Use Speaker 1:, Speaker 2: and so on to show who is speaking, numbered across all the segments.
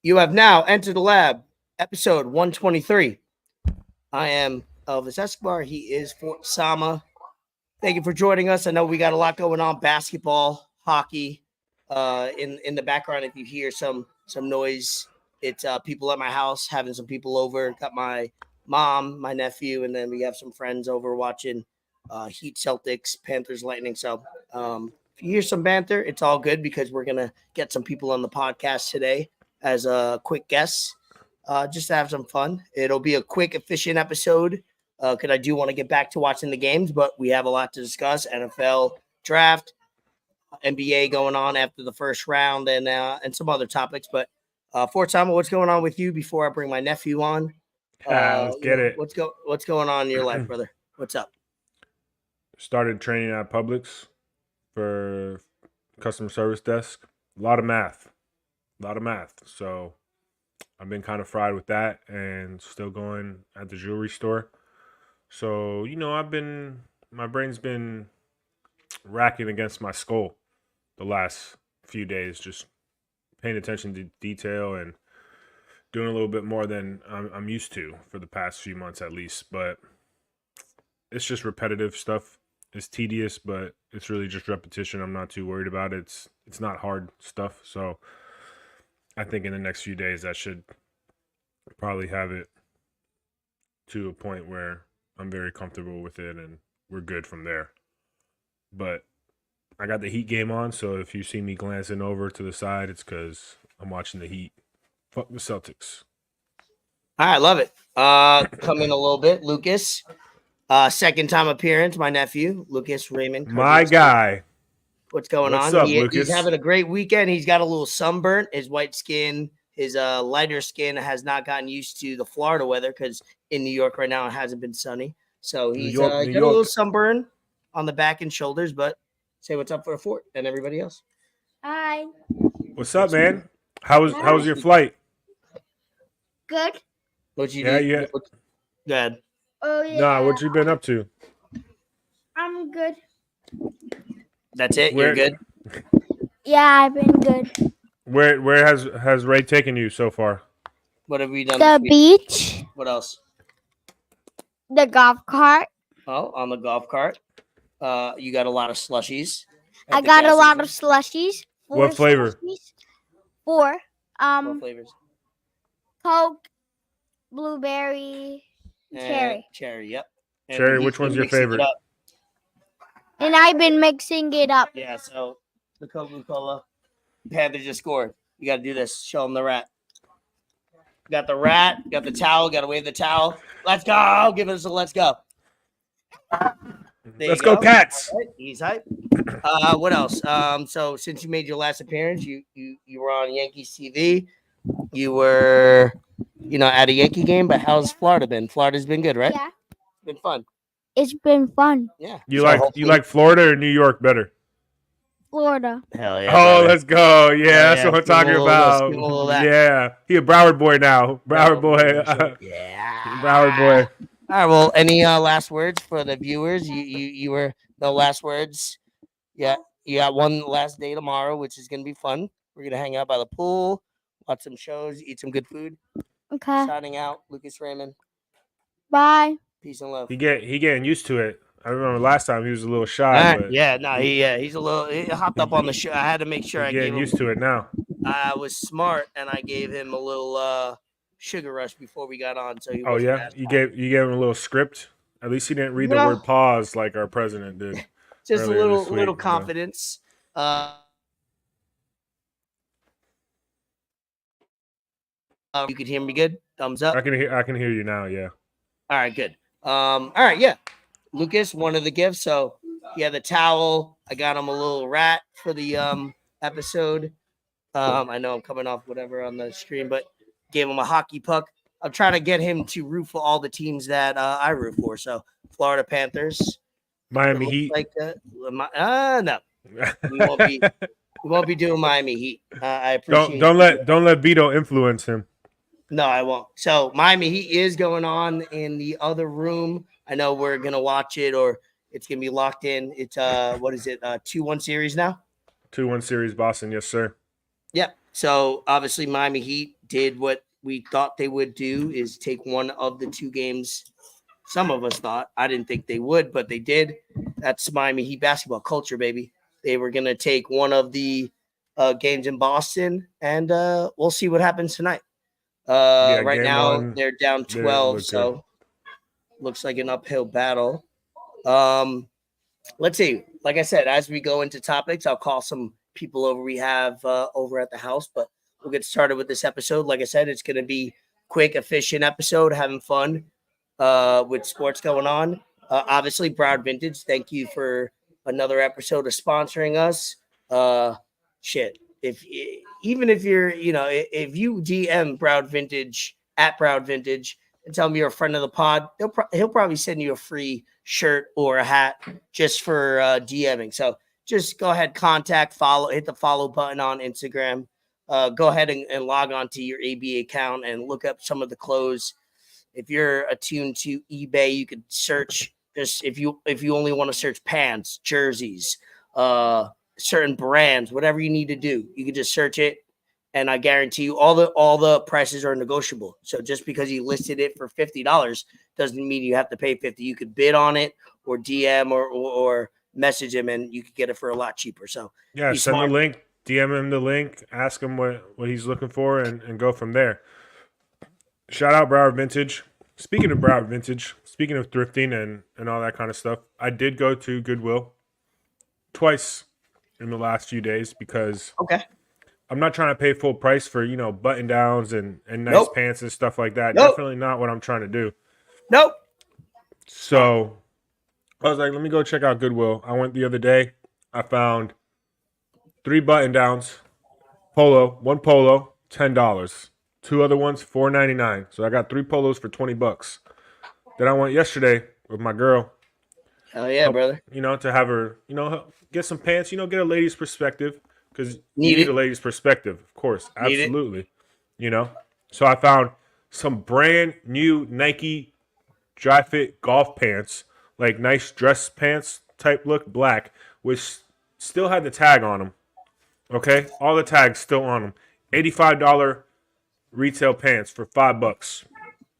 Speaker 1: You have now entered the lab, episode 123. I am Elvis Escobar. He is Fort Sama. Thank you for joining us. I know we got a lot going on: basketball, hockey. In the background, if you hear some noise, it's people at my house having some people over. Got my mom, my nephew, and then we have some friends over watching Heat, Celtics, Panthers, Lightning. So if you hear some banter, it's all good because we're gonna get some people on the podcast today as a quick guest, just to have some fun. It'll be a quick, efficient episode because I do want to get back to watching the games, but we have a lot to discuss. NFL draft, NBA going on after the first round, and some other topics. But Fort Sama, what's going on with you before I bring my nephew on?
Speaker 2: Let's get it.
Speaker 1: What's going on in your life, brother? What's up?
Speaker 2: Started training at Publix for customer service desk. A lot of math. So I've been kind of fried with that and still going at the jewelry store. So, my brain's been racking against my skull the last few days, just paying attention to detail and doing a little bit more than I'm used to for the past few months at least. But it's just repetitive stuff. It's tedious, but it's really just repetition. I'm not too worried about it. It's not hard stuff. So I think in the next few days I should probably have it to a point where I'm very comfortable with it and we're good from there. But I got the Heat game on, so if you see me glancing over to the side, it's because I'm watching the Heat. Fuck the Celtics.
Speaker 1: All right, love it. Come in a little bit, Lucas. Second time appearance, my nephew, Lucas Raymond.
Speaker 2: My guy.
Speaker 1: What's going on?
Speaker 2: What's up, Lucas?
Speaker 1: He's having a great weekend. He's got a little sunburnt. His white skin, his lighter skin has not gotten used to the Florida weather because in New York right now it hasn't been sunny. So he's got a little sunburn on the back and shoulders, but say what's up for Fort and everybody else.
Speaker 3: Hi.
Speaker 2: What's up, man? How was your flight?
Speaker 3: Good.
Speaker 1: What you do?
Speaker 2: Yeah.
Speaker 1: Good.
Speaker 3: Oh yeah.
Speaker 2: Nah, what you been up to?
Speaker 3: I'm good.
Speaker 1: That's it. You're good.
Speaker 3: Yeah, I've been good.
Speaker 2: Where has Ray taken you so far?
Speaker 1: What have we done?
Speaker 3: The beach.
Speaker 1: What else?
Speaker 3: The golf cart.
Speaker 1: Oh, on the golf cart. You got a lot of slushies.
Speaker 3: I got a lot of slushies.
Speaker 2: What flavor?
Speaker 3: Four.
Speaker 1: What flavors?
Speaker 3: Coke, blueberry, cherry.
Speaker 1: Cherry, yep. And
Speaker 2: cherry, which one's your favorite?
Speaker 3: And I've been mixing it up.
Speaker 1: Yeah, so the Coca-Cola. Panther just scored. You got to do this. Show them the rat. Got the rat. Got the towel. Got to wave the towel. Let's go. Give us a let's go.
Speaker 2: Let's go, Cats.
Speaker 1: Right, he's hype. What else? So since you made your last appearance, you were on Yankees TV. You were, at a Yankee game. But how's Florida been? Florida's been good, right?
Speaker 3: Yeah.
Speaker 1: It's been fun.
Speaker 3: It's been fun.
Speaker 1: Yeah.
Speaker 2: You like Florida or New York better?
Speaker 3: Florida.
Speaker 1: Hell yeah.
Speaker 2: Oh, let's go. Yeah, that's what I'm talking about. Yeah. He a Broward boy now. Broward boy.
Speaker 1: Yeah.
Speaker 2: Broward boy.
Speaker 1: All right. Well, any last words for the viewers? You were no last words. Yeah. You got one last day tomorrow, which is gonna be fun. We're gonna hang out by the pool, watch some shows, eat some good food.
Speaker 3: Okay.
Speaker 1: Signing out, Lucas Raymond.
Speaker 3: Bye.
Speaker 1: Peace and love.
Speaker 2: He getting used to it. I remember last time he was a little shy. But
Speaker 1: he's a little. He hopped up on the show. I had to make sure I gave him.
Speaker 2: Getting used to it now.
Speaker 1: I was smart and I gave him a little sugar rush before we got on. So he.
Speaker 2: Oh yeah, you gave him a little script. At least he didn't read the word pause like our president did.
Speaker 1: Just a little confidence. You could hear me good. Thumbs up.
Speaker 2: I can hear you now. Yeah.
Speaker 1: All right. Good. All right. Yeah. Lucas, one of the gifts. So yeah, the towel. I got him a little rat for the episode. I know I'm coming off whatever on the screen, but gave him a hockey puck. I'm trying to get him to root for all the teams that I root for. So Florida Panthers,
Speaker 2: Miami Heat.
Speaker 1: Like that. No, we won't be doing Miami Heat. I appreciate.
Speaker 2: Don't let Vito influence him.
Speaker 1: No, I won't. So Miami Heat is going on in the other room. I know we're gonna watch it, or it's gonna be locked in. It's what is it? 2-1 series now.
Speaker 2: 2-1 series, Boston. Yes, sir.
Speaker 1: Yep. So obviously Miami Heat did what we thought they would do, is take one of the two games. Some of us thought. I didn't think they would, but they did. That's Miami Heat basketball culture, baby. They were going to take one of the games in Boston, and we'll see what happens tonight.
Speaker 2: Yeah,
Speaker 1: Right
Speaker 2: game
Speaker 1: now,
Speaker 2: one,
Speaker 1: they're down
Speaker 2: they didn't
Speaker 1: 12,
Speaker 2: look good.
Speaker 1: so looks like an uphill battle. Let's see. Like I said, as we go into topics, I'll call some people over we have over at the house, but we'll get started with this episode. Like I said, it's going to be quick, efficient episode, having fun with sports going on. Obviously, Broward Vintage, thank you for another episode of sponsoring us. Shit, even if you're, if you DM Broward Vintage at Broward Vintage and tell him you're a friend of the pod, he'll probably send you a free shirt or a hat just for DMing. So just go ahead, hit the follow button on Instagram. Go ahead and log on to your AB account and look up some of the clothes. If you're attuned to eBay, you could search just if you only want to search pants, jerseys, certain brands, whatever you need to do, you can just search it. And I guarantee you all the prices are negotiable. So just because he listed it for $50 doesn't mean you have to pay $50. You could bid on it or DM or message him and you could get it for a lot cheaper. So
Speaker 2: Yeah, send the link, DM him the link, ask him what he's looking for, and go from there. Shout out Broward Vintage. Speaking of Broward Vintage, speaking of thrifting and all that kind of stuff, I did go to Goodwill twice in the last few days because I'm not trying to pay full price for, button downs and nice pants and stuff like that. Definitely not what I'm trying to do. So I was like, let me go check out Goodwill. I went the other day. I found 3 button downs, one polo, $10. 2 other ones, $4.99. So I got 3 polos for $20. Then I went yesterday with my girl.
Speaker 1: Hell yeah, brother.
Speaker 2: To have her, get some pants, get a lady's perspective. Because you need a lady's perspective, of course. Absolutely. So I found some brand new Nike dry fit golf pants, like nice dress pants type look, black, which still had the tag on them. Okay? All the tags still on them. $85 retail pants for $5.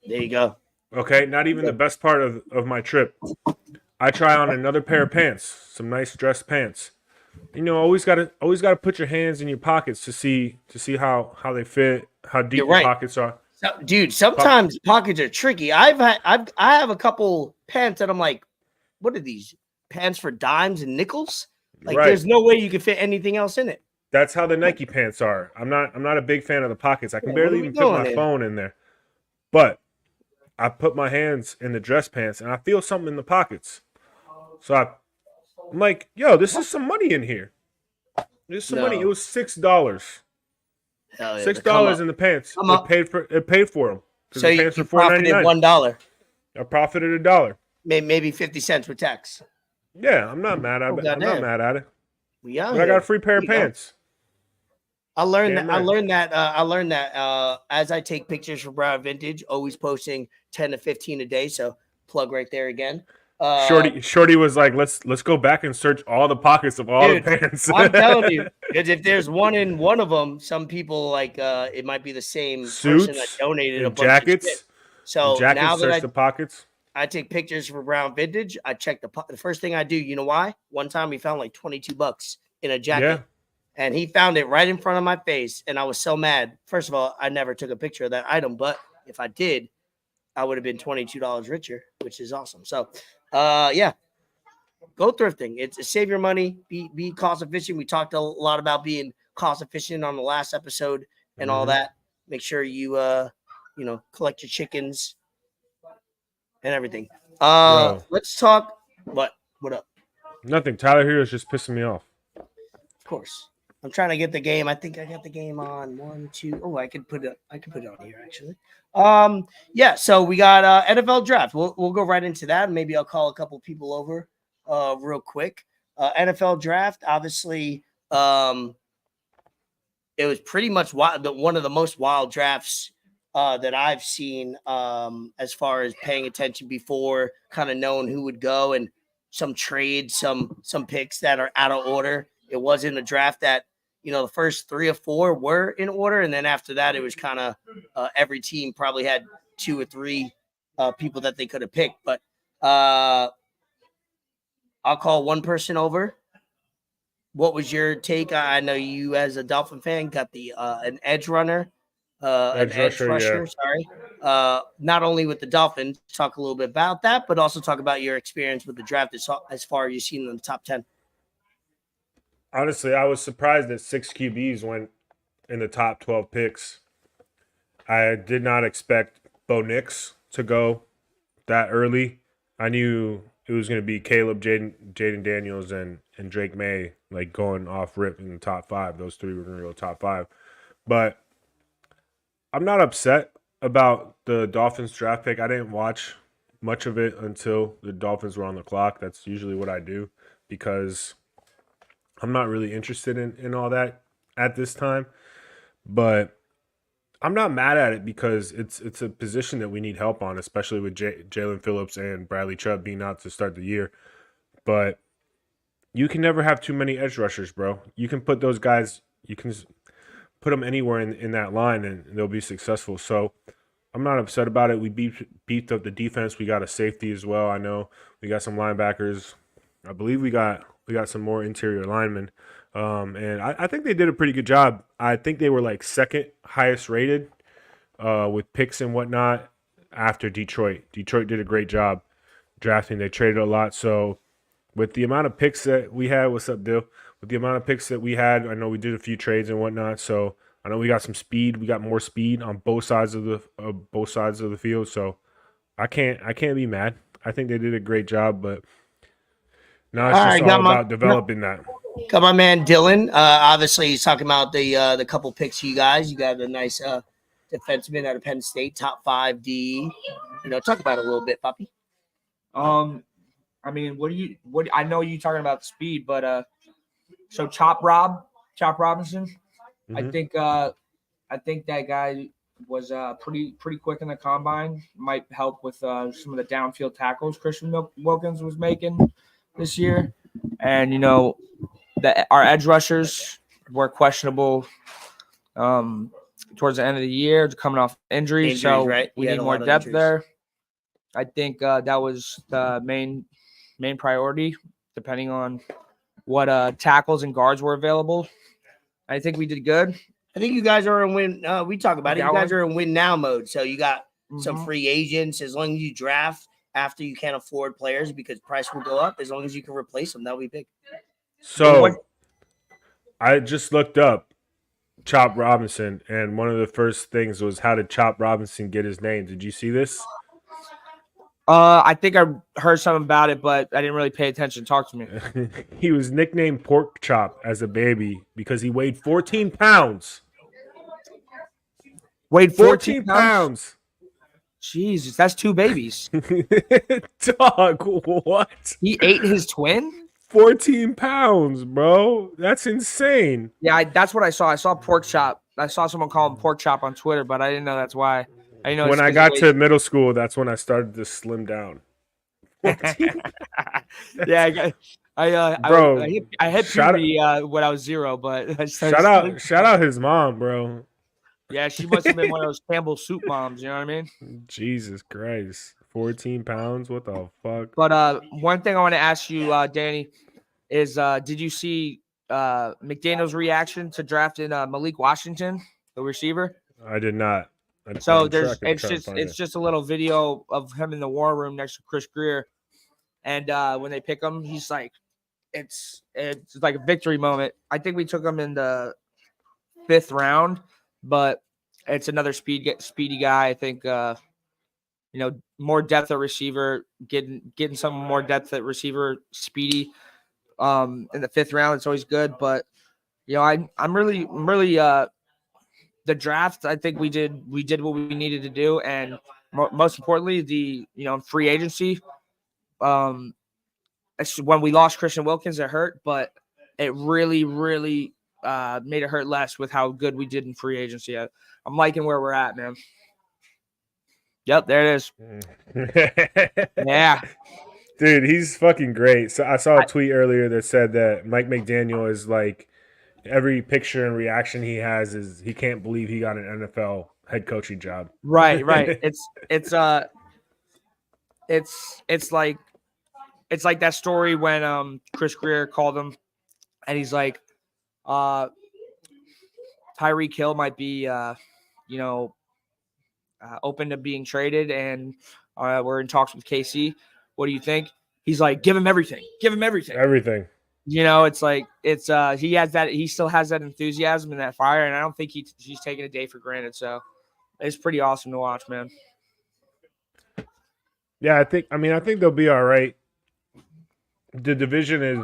Speaker 1: There you go.
Speaker 2: Okay? Not even the best part of my trip. I try on another pair of pants, some nice dress pants. Always gotta put your hands in your pockets to see how they fit, how deep your pockets are.
Speaker 1: So, dude, sometimes pockets are tricky. I have a couple pants that I'm like, what are these pants for dimes and nickels? Like, there's no way you can fit anything else in it.
Speaker 2: That's how the Nike pants are. I'm not a big fan of the pockets. I can barely even fit my phone in there. But I put my hands in the dress pants and I feel something in the pockets. So I'm like, yo, this is some money in here. There's some money. It was $6.
Speaker 1: Hell yeah,
Speaker 2: $6 in the pants. It paid for them.
Speaker 1: So the pants you profited $1.
Speaker 2: I profited $1.
Speaker 1: Maybe 50 cents with tax.
Speaker 2: Yeah, I'm not mad at it. I'm not mad at it.
Speaker 1: But
Speaker 2: I got a free pair of pants.
Speaker 1: I learned that as I take pictures for Broward Vintage, always posting 10 to 15 a day. So plug right there again.
Speaker 2: Shorty was like, let's go back and search all the pockets of all the pants.
Speaker 1: I'm telling you, because if there's one in one of them, some people it might be the same
Speaker 2: suits
Speaker 1: person that donated a bunch
Speaker 2: jackets.
Speaker 1: Of shit. So
Speaker 2: jackets,
Speaker 1: now that
Speaker 2: the pockets.
Speaker 1: I take pictures for Broward Vintage. I check the first thing I do. You know why? One time we found like $22 in a jacket, and he found it right in front of my face, and I was so mad. First of all, I never took a picture of that item, but if I did, I would have been $22 richer, which is awesome. So, go thrifting. It's save your money, be cost efficient. We talked a lot about being cost efficient on the last episode and all that. Make sure you collect your chickens and everything. Let's talk. What up?
Speaker 2: Nothing. Tyler here is just pissing me off.
Speaker 1: Of course. I'm trying to get the game. I think I got the game on 1, 2. Oh, I could put it on here actually. So we got NFL draft. We'll go right into that. Maybe I'll call a couple people over real quick. NFL draft, obviously, it was pretty much one of the most wild drafts that I've seen as far as paying attention before, kind of knowing who would go, and some trades, some picks that are out of order. It wasn't a draft that the first 3 or 4 were in order, and then after that, it was kind of every team probably had 2 or 3 people that they could have picked. But I'll call one person over. What was your take? I know you, as a Dolphin fan, got the an edge runner, an edge rusher. Sorry. Not only with the Dolphins, talk a little bit about that, but also talk about your experience with the draft as far as you've seen in the top 10.
Speaker 2: Honestly, I was surprised that 6 QBs went in the top 12 picks. I did not expect Bo Nix to go that early. I knew it was going to be Caleb, Jaden Daniels, and Drake May, like, going off rip in the top 5. Those 3 were going to go top 5. But I'm not upset about the Dolphins draft pick. I didn't watch much of it until the Dolphins were on the clock. That's usually what I do because I'm not really interested in all that at this time. But I'm not mad at it because it's a position that we need help on, especially with Jalen Phillips and Bradley Chubb being out to start the year. But you can never have too many edge rushers, bro. You can put those guys, you can put them anywhere in that line and they'll be successful. So I'm not upset about it. We beefed up the defense. We got a safety as well. I know we got some linebackers. I believe we got some more interior linemen. And I think they did a pretty good job. I think they were like second highest rated with picks and whatnot after Detroit. Detroit did a great job drafting. They traded a lot. So with the amount of picks that we had, what's up, Dill? With the amount of picks that we had, I know we did a few trades and whatnot. So I know we got some speed. We got more speed on both sides of the field. So I can't be mad. I think they did a great job, but now it's just all about developing that.
Speaker 1: Got my man Dylan. Obviously, he's talking about the couple picks you guys. You got a nice defenseman out of Penn State, top 5 D. Talk about it a little bit, Puppy.
Speaker 4: I mean, what I know you talking about speed, but so Chop Robinson,
Speaker 2: Mm-hmm.
Speaker 4: I think that guy was pretty quick in the combine. Might help with some of the downfield tackles Christian Wilkins was making this year. And our edge rushers were questionable towards the end of the year, coming off injuries, so
Speaker 1: right?
Speaker 4: we need more depth there. I think that was the main priority, depending on what tackles and guards were available. I think we did good.
Speaker 1: I think you guys are in win. We talk about it. You guys are in win now mode. So you got some free agents. As long as you draft after you can't afford players, because price will go up. As long as you can replace them, that'll be big.
Speaker 2: So I just looked up Chop Robinson, and one of the first things was, how did Chop Robinson get his name? Did you see this?
Speaker 4: I think I heard something about it, but I didn't really pay attention. Talk to me.
Speaker 2: He was nicknamed Pork Chop as a baby because he weighed 14 pounds.
Speaker 4: Weighed 14
Speaker 2: pounds.
Speaker 4: Jesus, that's 2 babies.
Speaker 2: Dog, what?
Speaker 4: He ate his twin?
Speaker 2: 14 pounds, bro. That's insane.
Speaker 4: Yeah, that's what I saw. I saw Pork Chop. I saw someone call him Pork Chop on Twitter, but I didn't know that's why. I know
Speaker 2: when I got to middle school, that's when I started to slim down.
Speaker 4: Yeah,
Speaker 2: bro,
Speaker 4: I hit puberty when I was 0, but
Speaker 2: shout out his mom, bro.
Speaker 4: Yeah, she must have been one of those Campbell soup moms. You know what I mean?
Speaker 2: Jesus Christ, 14 pounds. What the fuck?
Speaker 4: But one thing I want to ask you, Danny, is did you see McDaniel's reaction to drafting Malik Washington, the receiver?
Speaker 2: I did not.
Speaker 4: So it's just a little video of him in the war room next to Chris Greer, and when they pick him, he's like, it's like a victory moment. I think we took him in the 5th round, but it's another speedy guy. I think more depth at receiver, getting some more depth at receiver, speedy in the 5th round. It's always good, but I'm really the draft, I think we did what we needed to do, and most importantly, the free agency. When we lost Christian Wilkins, it hurt, but it really made it hurt less with how good we did in free agency. I'm liking where we're at, man. Yep, there it is. Yeah,
Speaker 2: dude, he's fucking great. So I saw a tweet earlier that said that Mike McDaniel is like every picture and reaction he has is he can't believe he got an NFL head coaching job.
Speaker 4: Right. It's like that story when Chris Greer called him and he's like, Tyreek Hill might be open to being traded, and we're in talks with KC. What do you think? He's like, give him everything.
Speaker 2: Everything.
Speaker 4: It's like he still has that enthusiasm and that fire, and I don't think he's taking a day for granted. So it's pretty awesome to watch, man.
Speaker 2: Yeah, I think they'll be all right. The division is,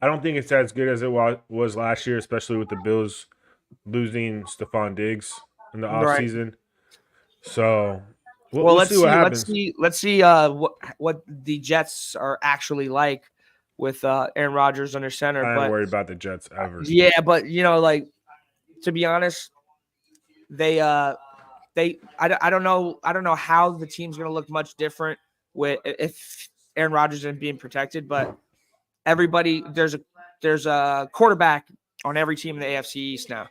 Speaker 2: I don't think it's as good as it was last year, especially with the Bills losing Stephon Diggs in the offseason. So we'll see what happens.
Speaker 4: Let's see what the Jets are actually like with Aaron Rodgers under center.
Speaker 2: I ain't worried about the Jets ever.
Speaker 4: Yeah, but to be honest, I don't know how the team's gonna look much different if Aaron Rodgers isn't being protected, but there's a quarterback on every team in the AFC East now.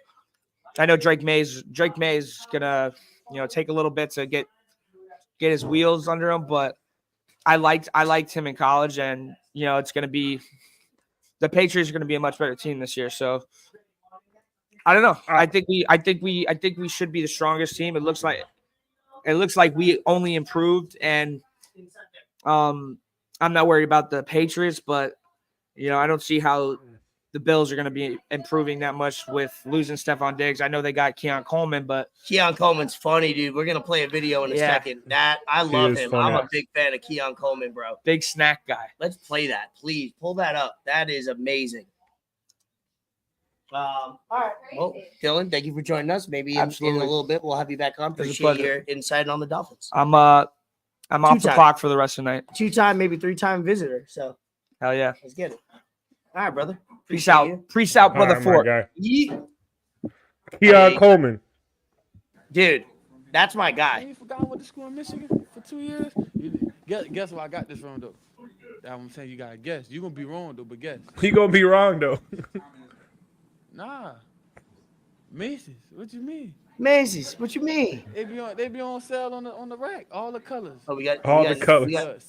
Speaker 4: I know Drake May's gonna take a little bit to get his wheels under him, but I liked him in college, and it's gonna be the Patriots are gonna be a much better team this year. So I don't know. I think we should be the strongest team. It looks like we only improved, and I'm not worried about the Patriots, but I don't see how the Bills are going to be improving that much with losing Stephon Diggs. I know they got Keon Coleman, but
Speaker 1: Keon Coleman's funny, dude. We're going to play a video in a second. I love him.
Speaker 2: Funny.
Speaker 1: I'm a big fan of Keon Coleman, bro.
Speaker 4: Big snack guy.
Speaker 1: Let's play that, please. Pull that up. That is amazing. All right. Well, Dylan, thank you for joining us. Maybe in a little bit we'll have you back on. Appreciate your insight on the Dolphins.
Speaker 4: I'm off the clock for the rest of the night.
Speaker 1: 2-time, maybe 3-time visitor. So
Speaker 4: hell yeah.
Speaker 1: Let's get it. All right, brother.
Speaker 4: Peace out.
Speaker 1: You.
Speaker 4: Peace out, brother. Fort.
Speaker 2: Keon Coleman.
Speaker 1: Dude, that's my guy.
Speaker 5: You forgot I went to school in Michigan for 2 years? Guess where I got this from, though? I'm saying you got to guess. You're going to be wrong, though, but guess.
Speaker 2: He going to be wrong, though.
Speaker 5: Nah. Macy's. What you mean?
Speaker 1: Macy's. What you mean?
Speaker 5: They be on sale on the rack. All the colors.
Speaker 1: Oh, we got
Speaker 2: colors.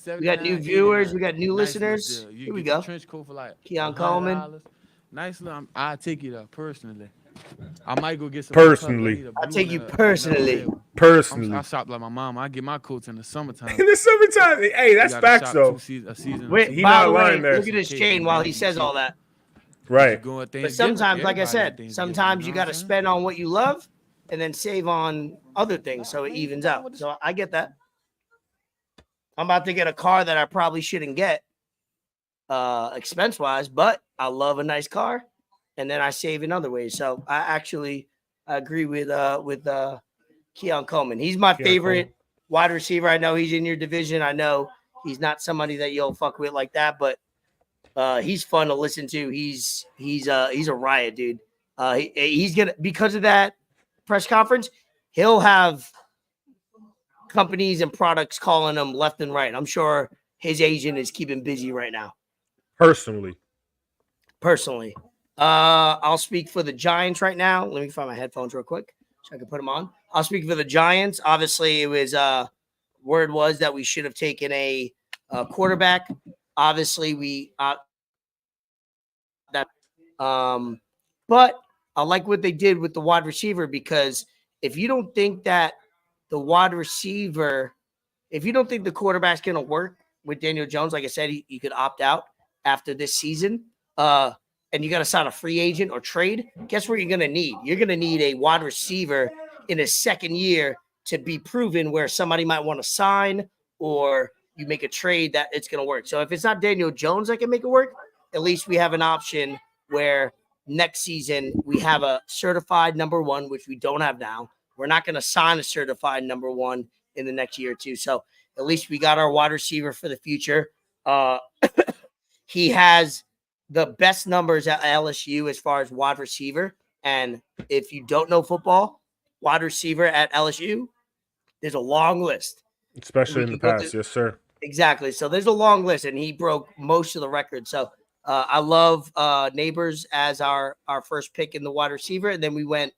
Speaker 1: We got new viewers. We got new listeners. Here we go.
Speaker 5: Trench coat for like
Speaker 1: Keon Coleman.
Speaker 5: Nice little. I'll take you there personally. I might go get some.
Speaker 2: Personally.
Speaker 1: I'll take you personally.
Speaker 5: I shop like my mom. I get my coats in the summertime.
Speaker 2: In the summertime. Hey, that's facts, though.
Speaker 5: A season.
Speaker 1: Wait,
Speaker 2: He
Speaker 1: by
Speaker 2: not
Speaker 1: the way,
Speaker 2: lying there.
Speaker 1: look at his chain while he says all that.
Speaker 2: Right.
Speaker 1: But sometimes, like I said, sometimes you got to spend on what you love and then save on other things so it evens out. So I get that. I'm about to get a car that I probably shouldn't get expense-wise, but I love a nice car, and then I save in other ways. So I actually agree with Keon Coleman. He's my favorite wide receiver. I know he's in your division. I know he's not somebody that you'll fuck with like that, but he's fun to listen to. He's a riot, dude. He's gonna, because of that press conference, he'll have companies and products calling him left and right. I'm sure his agent is keeping busy right now. Personally, I'll speak for the Giants right now. Let me find my headphones real quick so I can put them on. I'll speak for the Giants. Obviously, it was word was that we should have taken a quarterback. Obviously, we but I like what they did with the wide receiver, because if you don't think that the wide receiver, if you don't think the quarterback's going to work with Daniel Jones, like I said, you could opt out after this season, and you got to sign a free agent or trade. Guess what you're going to need? You're going to need a wide receiver in his second year to be proven, where somebody might want to sign, or you make a trade that it's going to work. So if it's not Daniel Jones that can make it work, at least we have an option where next season we have a certified number one, which we don't have now. We're not going to sign a certified number one in the next year or two. So at least we got our wide receiver for the future. He has the best numbers at LSU as far as wide receiver. And if you don't know football, wide receiver at LSU, there's a long list.
Speaker 2: Especially in the past. Yes, sir.
Speaker 1: Exactly. So there's a long list, and he broke most of the records. So I love Neighbors as our first pick in the wide receiver. And then we went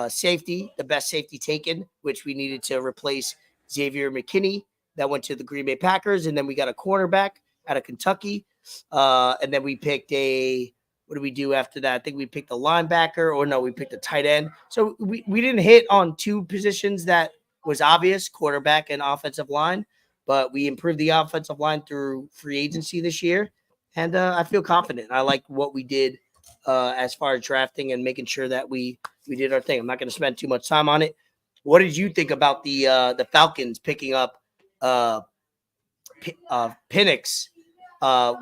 Speaker 1: safety, the best safety taken, which we needed to replace Xavier McKinney that went to the Green Bay Packers. And then we got a cornerback out of Kentucky. And then we picked what do we do after that? I think we picked a linebacker, or no, we picked a tight end. So we didn't hit on two positions that was obvious, quarterback and offensive line, but we improved the offensive line through free agency this year. And I feel confident. I like what we did as far as drafting and making sure that we did our thing. I'm not going to spend too much time on it. What did you think about the Falcons picking up PENIX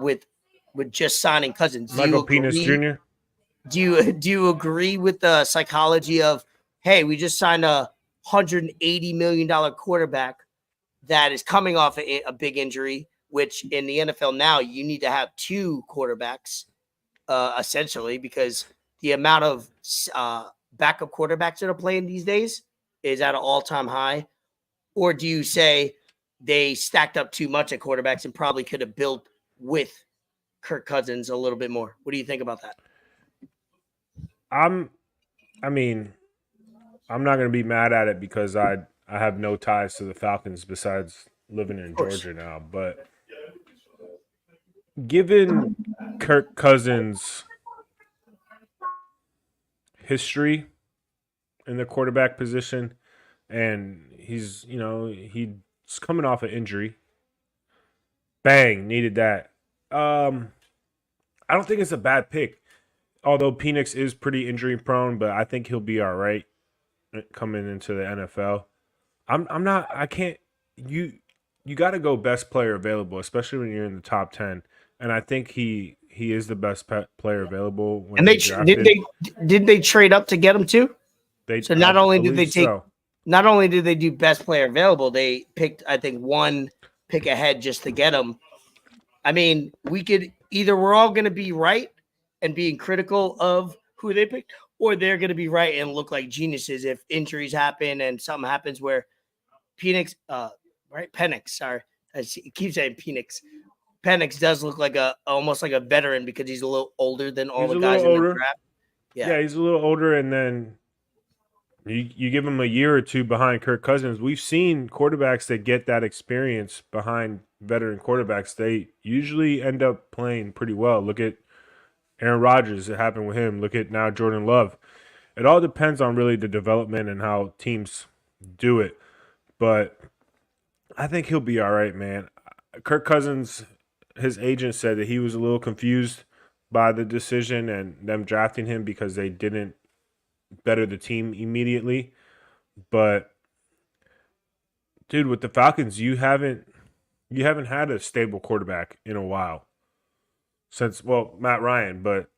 Speaker 1: with just signing Cousins?
Speaker 2: Michael Penis Jr.?
Speaker 1: Do you agree with the psychology of, hey, we just signed a $180 million quarterback that is coming off a big injury, which in the NFL now you need to have two quarterbacks essentially, because the amount of backup quarterbacks that are playing these days is at an all-time high? Or do you say they stacked up too much at quarterbacks and probably could have built with Kirk Cousins a little bit more? What do you think about that?
Speaker 2: I'm not going to be mad at it because I have no ties to the Falcons besides living in Georgia now. But given Kirk Cousins' history in the quarterback position, and he's coming off an injury. Bang, needed that. I don't think it's a bad pick. Although PENIX is pretty injury prone, but I think he'll be all right coming into the NFL. You got to go best player available, especially when you're in the top 10. And I think he is the best player available. When
Speaker 1: did they trade up to get him too? Not only did they do best player available, they picked, I think, one pick ahead just to get him. I mean, we're all going to be right and being critical of who they picked, or they're going to be right and look like geniuses if injuries happen and something happens where PENIX, sorry, I keep saying PENIX. PENIX does look like almost like a veteran because he's a little older than all the guys in the draft.
Speaker 2: Yeah, he's a little older, and then you give him a year or two behind Kirk Cousins. We've seen quarterbacks that get that experience behind veteran quarterbacks. They usually end up playing pretty well. Look at Aaron Rodgers. It happened with him. Look at now Jordan Love. It all depends on really the development and how teams do it. But I think he'll be all right, man. Kirk Cousins, his agent said that he was a little confused by the decision and them drafting him because they didn't better the team immediately. But dude, with the Falcons, you haven't had a stable quarterback in a while. Since Matt Ryan, but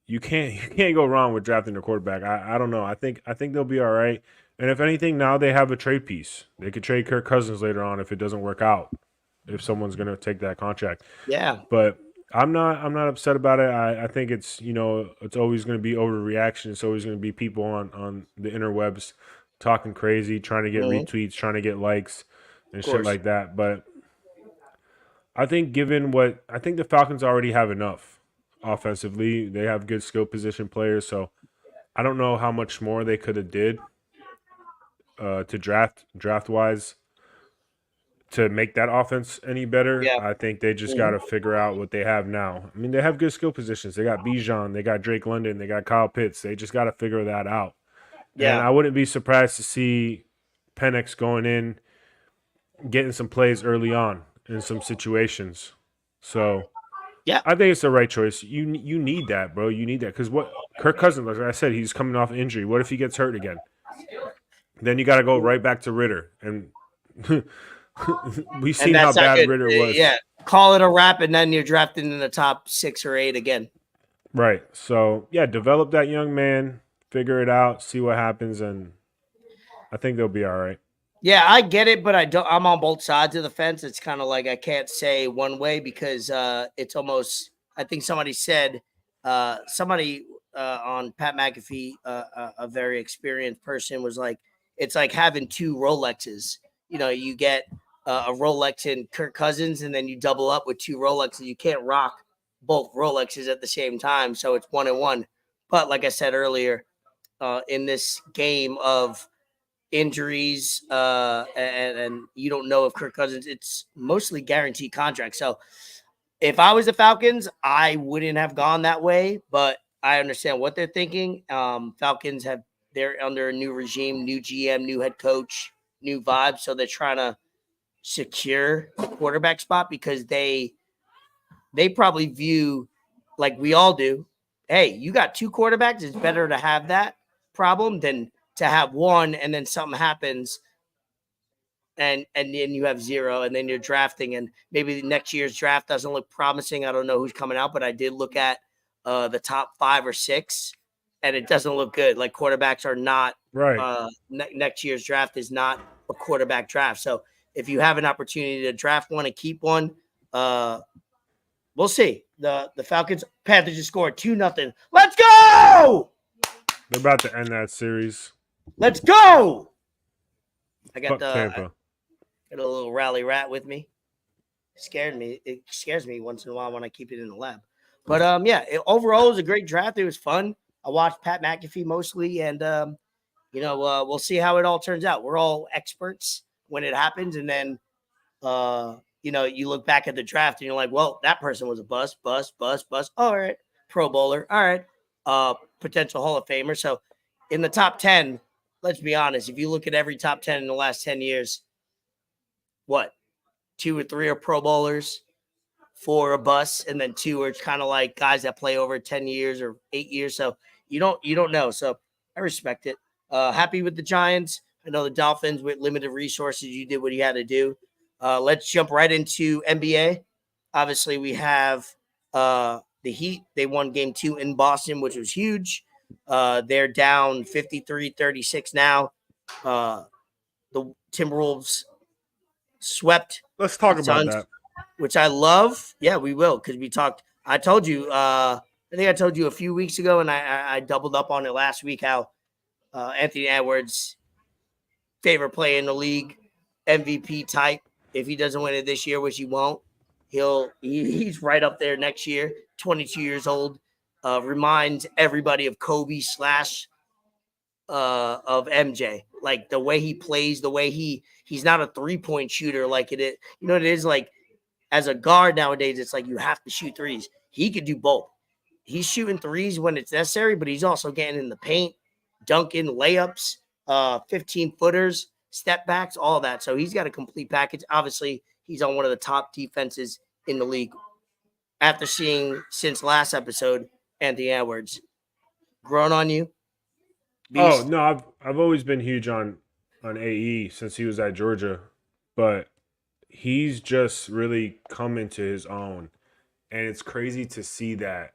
Speaker 2: you can't go wrong with drafting a quarterback. I don't know. I think they'll be all right. And if anything, now they have a trade piece. They could trade Kirk Cousins later on if it doesn't work out. If someone's going to take that contract.
Speaker 1: Yeah.
Speaker 2: But I'm not upset about it. I think it's always going to be overreaction. It's always going to be people on the interwebs talking crazy, trying to get retweets, trying to get likes and shit like that. But I think the Falcons already have enough offensively. They have good skill position players, so I don't know how much more they could have did to draft wise to make that offense any better. Yeah. I think they just got to figure out what they have now. I mean, they have good skill positions. They got Bijan, they got Drake London, they got Kyle Pitts. They just got to figure that out. Yeah. And I wouldn't be surprised to see PENIX going in, getting some plays early on in some situations. So
Speaker 1: yeah,
Speaker 2: I think it's the right choice. You need that, bro. You need that because what Kirk Cousins, like I said, he's coming off injury. What if he gets hurt again? Then you got to go right back to Ritter, and we've seen how bad Ritter was.
Speaker 1: Yeah, call it a wrap, and then you're drafted in the top 6 or 8 again.
Speaker 2: Right. So yeah, develop that young man, figure it out, see what happens, and I think they'll be all right.
Speaker 1: Yeah, I get it, but I'm on both sides of the fence. It's kind of like I can't say one way because it's almost. I think somebody said on Pat McAfee, a very experienced person, was like, it's like having 2 Rolexes. You get a Rolex in Kirk Cousins, and then you double up with 2 Rolexes. You can't rock both Rolexes at the same time. So it's 1-1. But like I said earlier, in this game of injuries, and you don't know if Kirk Cousins, it's mostly guaranteed contract. So if I was the Falcons, I wouldn't have gone that way, but I understand what they're thinking. Falcons they're under a new regime, new GM, new head coach, new vibe. So they're trying to secure a quarterback spot because they probably view, like we all do, hey, you got 2 quarterbacks. It's better to have that problem than to have one and then something happens and then you have 0 and then you're drafting and maybe next year's draft doesn't look promising. I don't know who's coming out, but I did look at the top 5 or 6 and it doesn't look good. Like quarterbacks are not
Speaker 2: right.
Speaker 1: Next year's draft is not a quarterback draft. So if you have an opportunity to draft one and keep one, we'll see. The Falcons, Panthers just scored 2-0. Let's go!
Speaker 2: They're about to end that series.
Speaker 1: Let's go! I got
Speaker 2: Tampa.
Speaker 1: Got a little rally rat with me. It scares me once in a while when I keep it in the lab. But overall it was a great draft. It was fun. I watched Pat McAfee mostly, and we'll see how it all turns out. We're all experts when it happens, and then you look back at the draft and you're like, well, that person was a bust. All right, Pro Bowler. All right, potential Hall of Famer. So in the top 10, let's be honest, if you look at every top 10 in the last 10 years, what, 2 or 3 are Pro Bowlers, 4 are busts, and then 2 are kind of like guys that play over 10 years or 8 years. So you don't know. So I respect it. Happy with the Giants. I know the Dolphins with limited resources. You did what you had to do. Let's jump right into NBA. Obviously, we have the Heat. They won game 2 in Boston, which was huge. They're down 53-36 now. The Timberwolves swept.
Speaker 2: Let's talk about that.
Speaker 1: Which I love. Yeah, we will, because we talked. I told you, I think I told you a few weeks ago, and I doubled up on it last week, how Anthony Edwards, favorite player in the league, MVP type. If he doesn't win it this year, which he won't, he's right up there next year. 22 years old. Reminds everybody of Kobe / of MJ. Like the way he plays, the way he's not a 3-point shooter like it is. You know what it is? Like as a guard nowadays, it's like you have to shoot threes. He could do both. He's shooting threes when it's necessary, but he's also getting in the paint, dunking, layups, 15-footers, step backs, all that. So he's got a complete package. Obviously, he's on one of the top defenses in the league. After seeing since last episode, Anthony Edwards, grown on you? Beast.
Speaker 2: Oh no, I've always been huge on AE since he was at Georgia, but he's just really come into his own, and it's crazy to see that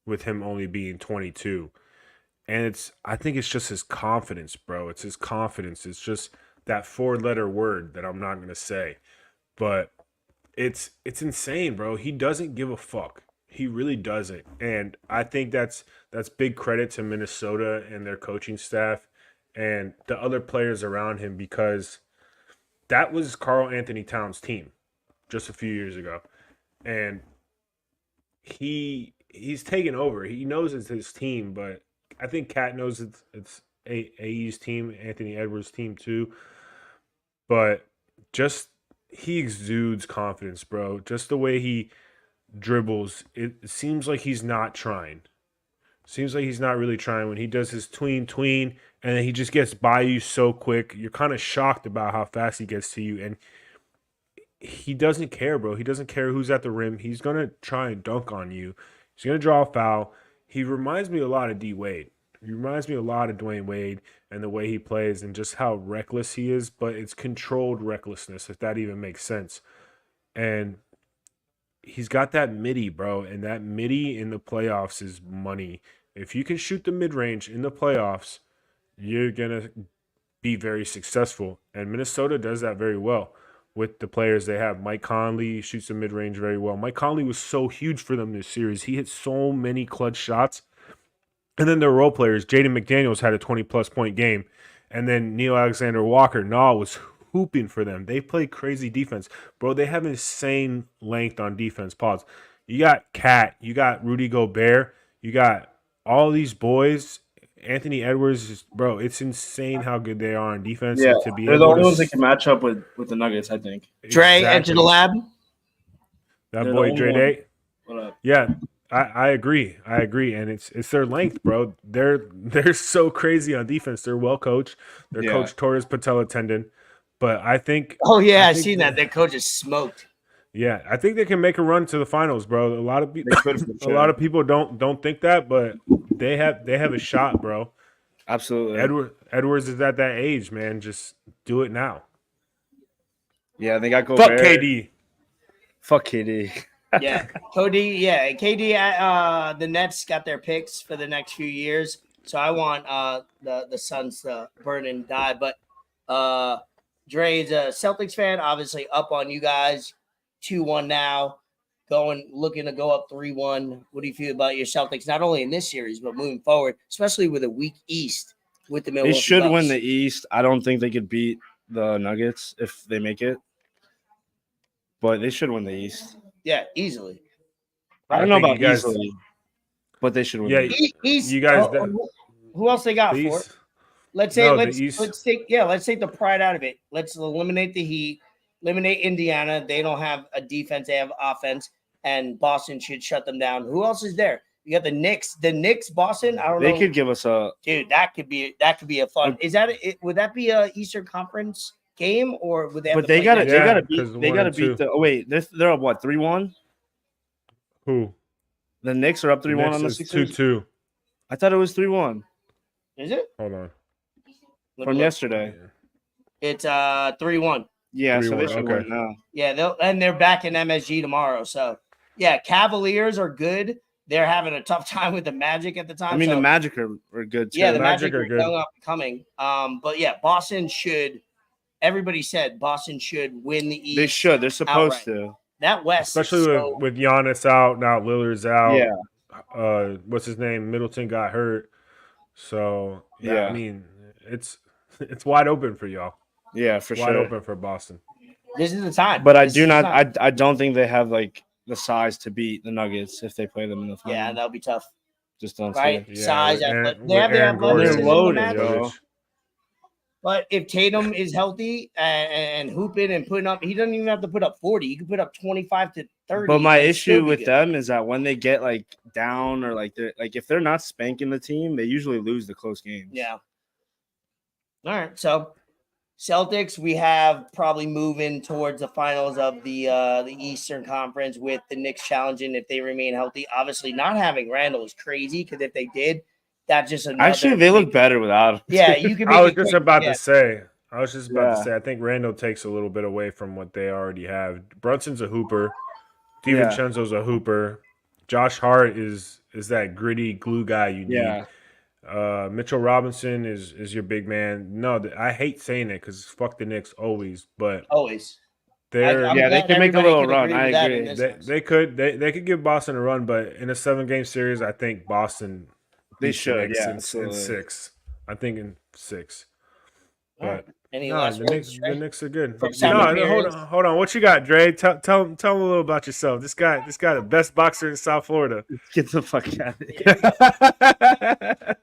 Speaker 2: with him only being 22. And I think it's just his confidence, bro. It's his confidence. It's just that 4-letter word that I'm not gonna say, but it's insane, bro. He doesn't give a fuck. He really doesn't. And I think that's big credit to Minnesota and their coaching staff and the other players around him, because that was Karl Anthony Towns' team just a few years ago. And he's taken over. He knows it's his team, but I think Kat knows it's AE's team, Anthony Edwards' team too. But just he exudes confidence, bro. Just the way he dribbles, it seems like he's not trying. Seems like he's not really trying when he does his tween, and then he just gets by you so quick. You're kind of shocked about how fast he gets to you, and he doesn't care, bro. He doesn't care who's at the rim. He's going to try and dunk on you. He's going to draw a foul. He reminds me a lot of D. Wade. He reminds me a lot of Dwayne Wade and the way he plays and just how reckless he is, but it's controlled recklessness, if that even makes sense. And he's got that midi, bro, and that midi in the playoffs is money. If you can shoot the mid-range in the playoffs, you're going to be very successful. And Minnesota does that very well with the players they have. Mike Conley shoots the mid-range very well. Mike Conley was so huge for them this series. He hit so many clutch shots. And then their role players, Jaden McDaniels had a 20-plus point game. And then Neil Alexander-Walker, was hooping for them. They play crazy defense. Bro, they have insane length on defense. Pause. You got Cat. You got Rudy Gobert. You got all these boys. Anthony Edwards is, bro. It's insane how good they are on defense.
Speaker 6: Yeah,
Speaker 2: And to be
Speaker 6: they're the
Speaker 2: able
Speaker 6: only
Speaker 2: to
Speaker 6: ones that can match up with the Nuggets, I think.
Speaker 1: Dre, enter the lab.
Speaker 2: That
Speaker 6: They're
Speaker 2: boy
Speaker 6: the
Speaker 2: Dre
Speaker 6: only
Speaker 2: Day.
Speaker 6: What up?
Speaker 2: Yeah, I agree. I agree, and it's their length, bro. They're so crazy on defense. They're well coached. They're
Speaker 6: Yeah.
Speaker 2: coached Torres patella tendon, but I think.
Speaker 1: Oh yeah, I
Speaker 2: think
Speaker 1: seen that. Their coach is smoked.
Speaker 2: Yeah, I think they can make a run to the finals, bro. A lot of people,
Speaker 6: They could for
Speaker 2: a
Speaker 6: sure.
Speaker 2: lot of people don't think that, but they have a shot, bro.
Speaker 6: Absolutely.
Speaker 2: Edwards is at that age, man. Just do it now.
Speaker 6: Yeah, they got
Speaker 2: Fuck
Speaker 6: Gobert.
Speaker 2: KD.
Speaker 6: Fuck KD.
Speaker 1: Yeah, Cody. Yeah, KD. The Nets got their picks for the next few years, so I want the Suns to burn and die. But Dre's a Celtics fan, obviously up on you guys, 2-1 now, looking to go up 3-1. What do you feel about your Celtics, not only in this series but moving forward, especially with a weak East with the Milwaukee
Speaker 6: They should
Speaker 1: Bucks?
Speaker 6: win the East. I don't think they could beat the Nuggets if they make it, but they should win the East.
Speaker 1: Yeah, easily.
Speaker 6: I don't know
Speaker 2: think
Speaker 6: about
Speaker 2: you guys-
Speaker 6: easily, but they should win.
Speaker 2: Yeah,
Speaker 6: the East.
Speaker 1: East.
Speaker 2: you guys-
Speaker 1: Who else they got for it?
Speaker 2: These,
Speaker 1: Let's say
Speaker 2: No, the
Speaker 1: let's
Speaker 2: East-
Speaker 1: let's take the pride out of it. Let's eliminate the Heat, eliminate Indiana. They don't have a defense; they have offense, and Boston should shut them down. Who else is there? You got the Knicks. The Knicks, Boston. I don't know.
Speaker 6: They could give us a.
Speaker 1: Dude, that could be a fun. Is that it? Would that be a Eastern Conference game, or would they? Have
Speaker 6: But
Speaker 1: to
Speaker 6: they
Speaker 1: play
Speaker 6: gotta.
Speaker 1: next
Speaker 6: They
Speaker 1: year?
Speaker 6: gotta
Speaker 2: 'cause
Speaker 6: beat. They
Speaker 2: 1
Speaker 6: gotta
Speaker 2: and
Speaker 6: beat
Speaker 2: 2.
Speaker 6: the. Oh wait, they're up what 3-1.
Speaker 2: Who?
Speaker 6: The Knicks are up 3-1 on the
Speaker 2: Next is
Speaker 6: Sixers.
Speaker 2: 2-2.
Speaker 6: I thought it was 3-1
Speaker 1: Is it?
Speaker 2: Hold on.
Speaker 6: from yesterday.
Speaker 1: It's 3-1.
Speaker 6: Yeah, so they
Speaker 2: 3-1,
Speaker 6: should
Speaker 2: okay.
Speaker 6: win now.
Speaker 1: Yeah, they're back in MSG tomorrow. So yeah, Cavaliers are good. They're having a tough time with the Magic at the time.
Speaker 6: I mean,
Speaker 1: so,
Speaker 6: the Magic are good too.
Speaker 1: yeah, the
Speaker 2: Magic
Speaker 1: Magic
Speaker 2: are
Speaker 1: are
Speaker 2: good.
Speaker 1: young up and coming. But yeah, Boston should. Everybody said Boston should win the East.
Speaker 6: They should. They're supposed
Speaker 1: outright.
Speaker 6: to.
Speaker 1: That West,
Speaker 2: Especially
Speaker 1: is so,
Speaker 2: with Giannis out now, Lillard's out.
Speaker 6: Yeah.
Speaker 2: What's his name? Middleton got hurt, so
Speaker 6: Yeah.
Speaker 2: I mean, it's wide open for y'all.
Speaker 6: Yeah, for
Speaker 2: Wide
Speaker 6: sure.
Speaker 2: open for Boston.
Speaker 1: this is the time.
Speaker 6: But I
Speaker 1: This
Speaker 6: do
Speaker 1: is the
Speaker 6: not.
Speaker 1: time.
Speaker 6: I don't think they have like the size to beat the Nuggets if they play them in the final.
Speaker 1: Yeah, that'll be tough.
Speaker 6: Just don't
Speaker 1: Right?
Speaker 6: see it.
Speaker 2: Yeah,
Speaker 1: Size,
Speaker 2: with Aaron-
Speaker 1: athletic.
Speaker 2: with
Speaker 1: They have the
Speaker 2: Aaron Gordon
Speaker 1: athleticism
Speaker 6: They're
Speaker 1: to
Speaker 6: loaded,
Speaker 1: match.
Speaker 6: yo.
Speaker 1: But if Tatum is healthy and hooping and putting up, he doesn't even have to put up 40. He can put up 25 to 30.
Speaker 6: But my
Speaker 1: and still
Speaker 6: issue
Speaker 1: be
Speaker 6: with
Speaker 1: good.
Speaker 6: them is that when they get like down or like they're like if they're not spanking the team, they usually lose the close games.
Speaker 1: Yeah. All right. So Celtics, we have probably moving towards the finals of the Eastern Conference with the Knicks challenging if they remain healthy. Obviously, not having Randall is crazy because if they did, that's just another.
Speaker 6: Actually, they look better without him.
Speaker 1: Yeah, you can.
Speaker 2: I was
Speaker 1: make
Speaker 2: just
Speaker 1: it
Speaker 2: about
Speaker 1: quick.
Speaker 2: to say. I was just about to
Speaker 6: Yeah.
Speaker 2: say. I think Randall takes a little bit away from what they already have. Brunson's a hooper.
Speaker 6: Yeah.
Speaker 2: DiVincenzo's a hooper. Josh Hart is that gritty glue guy you need.
Speaker 6: Yeah.
Speaker 2: Mitchell Robinson is your big man. No, I hate saying it because fuck the Knicks always, but
Speaker 1: Always.
Speaker 2: they're
Speaker 1: I'm
Speaker 6: Yeah, they
Speaker 1: glad
Speaker 6: can make a
Speaker 1: everybody
Speaker 6: little
Speaker 1: can
Speaker 6: run.
Speaker 1: agree
Speaker 6: I
Speaker 1: with that
Speaker 6: agree.
Speaker 1: in this one.
Speaker 2: they could give Boston a run, but in a 7-game series, I think Boston
Speaker 6: They
Speaker 2: beats the
Speaker 6: should,
Speaker 2: Knicks
Speaker 6: yeah,
Speaker 2: in
Speaker 6: absolutely.
Speaker 2: 6. I think in 6.
Speaker 1: All right.
Speaker 2: But
Speaker 1: Any
Speaker 2: no,
Speaker 1: last
Speaker 2: the
Speaker 1: words?
Speaker 2: Knicks,
Speaker 1: Trey?
Speaker 2: the Knicks are good.
Speaker 1: From
Speaker 2: No,
Speaker 1: Simon
Speaker 2: no,
Speaker 1: Pierce?
Speaker 2: hold on. What you got, Dre? Tell them a little about yourself. This guy, the best boxer in South Florida.
Speaker 6: Get the fuck out of here.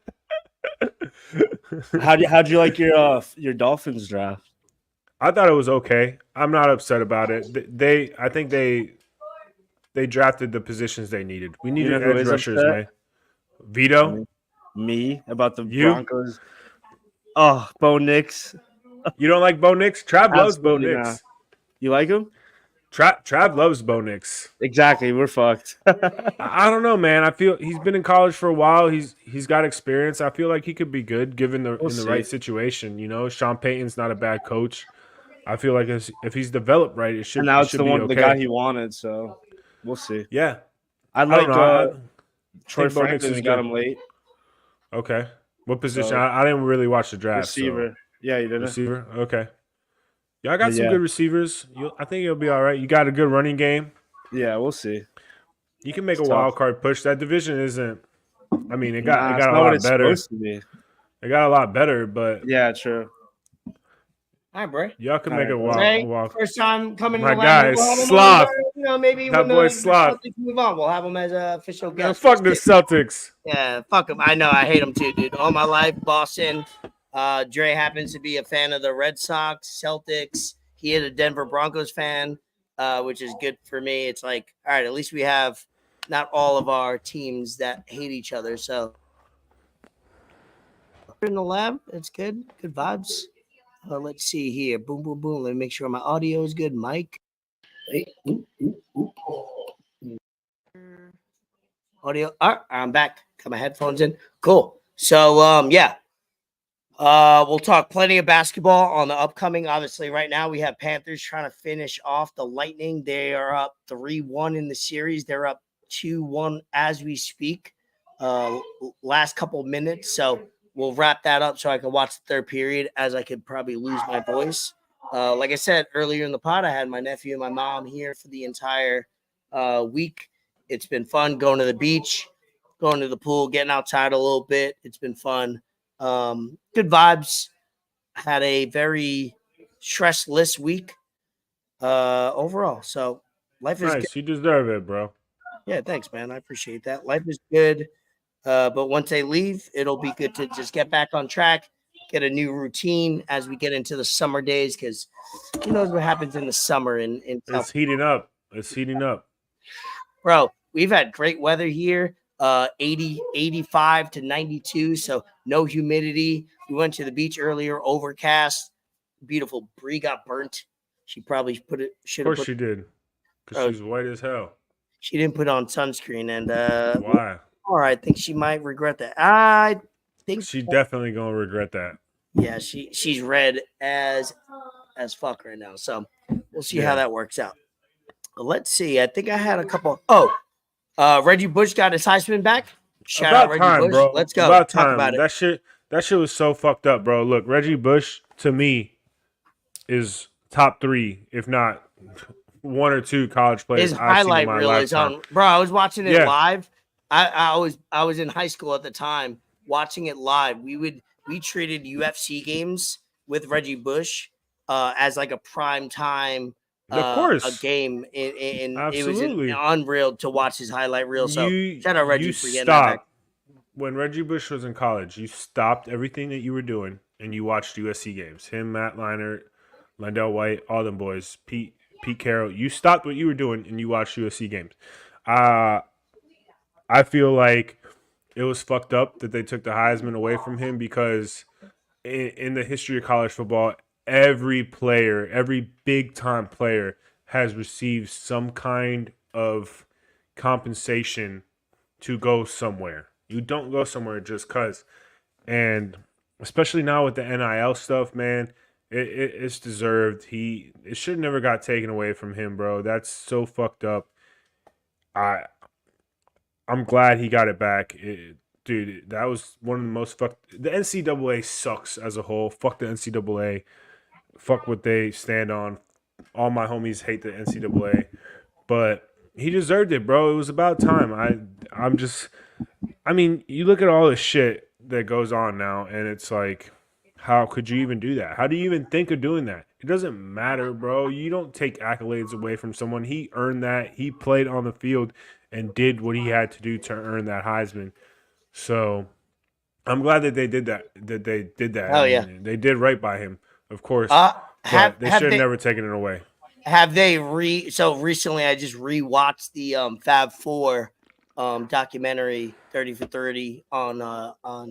Speaker 6: How'd you like your Dolphins draft?
Speaker 2: I thought it was okay. I'm not upset about it. I think they drafted the positions they needed. We needed
Speaker 6: know who
Speaker 2: edge
Speaker 6: is
Speaker 2: rushers,
Speaker 6: upset?
Speaker 2: man. Vito,
Speaker 6: Me about the
Speaker 2: You?
Speaker 6: Broncos. Oh, Bo Nix.
Speaker 2: you don't like Bo Nix? Trav loves Bo
Speaker 6: Absolutely
Speaker 2: Nix.
Speaker 6: not. You like him?
Speaker 2: Trav loves Bo Nix.
Speaker 6: Exactly. We're fucked.
Speaker 2: I don't know, man. I feel he's been in college for a while. He's got experience. I feel like he could be good given
Speaker 6: We'll
Speaker 2: in the
Speaker 6: see.
Speaker 2: right situation. You know, Sean Payton's not a bad coach. I feel like if he's developed right, it should.
Speaker 6: And now
Speaker 2: it
Speaker 6: it's
Speaker 2: should
Speaker 6: the
Speaker 2: be
Speaker 6: one
Speaker 2: okay.
Speaker 6: the guy he wanted, so we'll see.
Speaker 2: Yeah,
Speaker 6: I
Speaker 2: I
Speaker 6: like
Speaker 2: don't know.
Speaker 6: Troy
Speaker 2: think Bo Nix
Speaker 6: Franklin.
Speaker 2: is
Speaker 6: We got
Speaker 2: good.
Speaker 6: him late.
Speaker 2: Okay, what position?
Speaker 6: So-
Speaker 2: I didn't really watch the draft. so-
Speaker 6: Receiver. Yeah, you did it.
Speaker 2: Receiver. Okay. Y'all got
Speaker 6: But
Speaker 2: some
Speaker 6: yeah.
Speaker 2: good receivers. I think you'll be all right. You got a good running game.
Speaker 6: Yeah, we'll see.
Speaker 2: You can make
Speaker 6: It's
Speaker 2: a wild
Speaker 6: tough.
Speaker 2: card push. That division isn't. I mean, it
Speaker 6: Nah,
Speaker 2: got
Speaker 6: it's
Speaker 2: a
Speaker 6: not what
Speaker 2: lot
Speaker 6: it's
Speaker 2: better.
Speaker 6: supposed to be.
Speaker 2: It got a lot better, but
Speaker 6: Yeah, true.
Speaker 1: All right, bro.
Speaker 2: Y'all can
Speaker 6: All
Speaker 2: make
Speaker 6: right,
Speaker 2: a
Speaker 6: brother.
Speaker 1: Ray,
Speaker 2: walk.
Speaker 1: first time coming
Speaker 2: My
Speaker 1: in the
Speaker 2: guy
Speaker 1: lab.
Speaker 2: is
Speaker 1: We'll have him on
Speaker 2: Sloth.
Speaker 1: as a, maybe
Speaker 2: That
Speaker 1: when
Speaker 2: boy
Speaker 1: the
Speaker 2: Sloth.
Speaker 1: Celtics move on, we'll have him as an official
Speaker 2: Man,
Speaker 1: guest.
Speaker 2: fuck the Celtics.
Speaker 1: Yeah, fuck him. I know. I hate him too, dude. All my life, Boston. Dre happens to be a fan of the Red Sox, Celtics. He is a Denver Broncos fan, which is good for me. It's like, all right, at least we have not all of our teams that hate each other. So in the lab, it's good. Good vibes. Let's see here. Boom, boom, boom. Let me make sure my audio is good. Mike. Wait. Oop, oop, oop. Audio. All right, I'm back. Got my headphones in. Cool. So yeah. We'll talk plenty of basketball on the upcoming. Obviously, right now we have Panthers trying to finish off the Lightning. They are up 3-1 in the series. They're up 2-1 as we speak. Last couple minutes. So we'll wrap that up so I can watch the third period, as I could probably lose my voice. Like I said earlier in the pod, I had my nephew and my mom here for the entire week. It's been fun going to the beach, going to the pool, getting outside a little bit. It's been fun. Good vibes. Had a very stressless week overall. So life is good.
Speaker 2: Nice. You deserve it, bro.
Speaker 1: Yeah, thanks, man. I appreciate that. Life is good. But once they leave, it'll be good to just get back on track, get a new routine as we get into the summer days, because who knows what happens in the summer in
Speaker 2: It's heating up. It's heating up.
Speaker 1: Bro, we've had great weather here. 80, 85 to 92. So no humidity. We went to the beach earlier, overcast. Beautiful. Bree got burnt. She probably should
Speaker 2: Of
Speaker 1: have
Speaker 2: course she did. Because
Speaker 1: Bro.
Speaker 2: she's white as hell.
Speaker 1: She didn't put on sunscreen, and
Speaker 2: Why?
Speaker 1: all right, I think she might regret that. I think
Speaker 2: She definitely gonna regret that.
Speaker 1: yeah, she's red as fuck right now. So we'll see how
Speaker 2: Yeah.
Speaker 1: that works out. Let's see. I think I had a couple. Reggie Bush got his Heisman back. Shout out
Speaker 2: About
Speaker 1: Reggie
Speaker 2: time,
Speaker 1: Bush.
Speaker 2: bro.
Speaker 1: Let's go.
Speaker 2: About
Speaker 1: Talk
Speaker 2: time.
Speaker 1: about it.
Speaker 2: That shit was so fucked up, bro. Look, Reggie Bush to me is top 3, if not 1 or 2 college players.
Speaker 1: His
Speaker 2: I've seen
Speaker 1: highlight
Speaker 2: in my
Speaker 1: reel is
Speaker 2: lifetime.
Speaker 1: on. Bro, I was watching it
Speaker 2: Yeah.
Speaker 1: live. I was in high school at the time watching it live. We treated UFC games with Reggie Bush as like a prime time
Speaker 2: Of course.
Speaker 1: a game. In it was
Speaker 2: Absolutely.
Speaker 1: unreal to watch his highlight reel. So shout out Reggie
Speaker 2: you
Speaker 1: for getting that back.
Speaker 2: stopped when Reggie Bush was in college. You stopped everything that you were doing and you watched USC games. Him, Matt Leinart, Lendell White, all them boys, Pete Carroll. You stopped what you were doing and you watched USC games. I feel like it was fucked up that they took the Heisman away from him, because in the history of college football, every player, every big time player has received some kind of compensation to go somewhere. You don't go somewhere just cause. And especially now with the NIL stuff, man, it's deserved. It should never got taken away from him, bro. That's so fucked up. I'm glad he got it back. Dude, that was one of the most fucked. The NCAA sucks as a whole. Fuck the NCAA. Fuck what they stand on. All my homies hate the NCAA. But he deserved it, bro. It was about time. I mean, you look at all the shit that goes on now, and it's like, how could you even do that? How do you even think of doing that? It doesn't matter, bro. You don't take accolades away from someone. He earned that. He played on the field and did what he had to do to earn that Heisman. So I'm glad that they did that.
Speaker 1: Hell yeah.
Speaker 2: They did right by him, of course.
Speaker 1: Have
Speaker 2: they should have
Speaker 1: they
Speaker 2: never taken it away.
Speaker 1: have they so recently I just rewatched the Fab Four documentary 30 for 30 on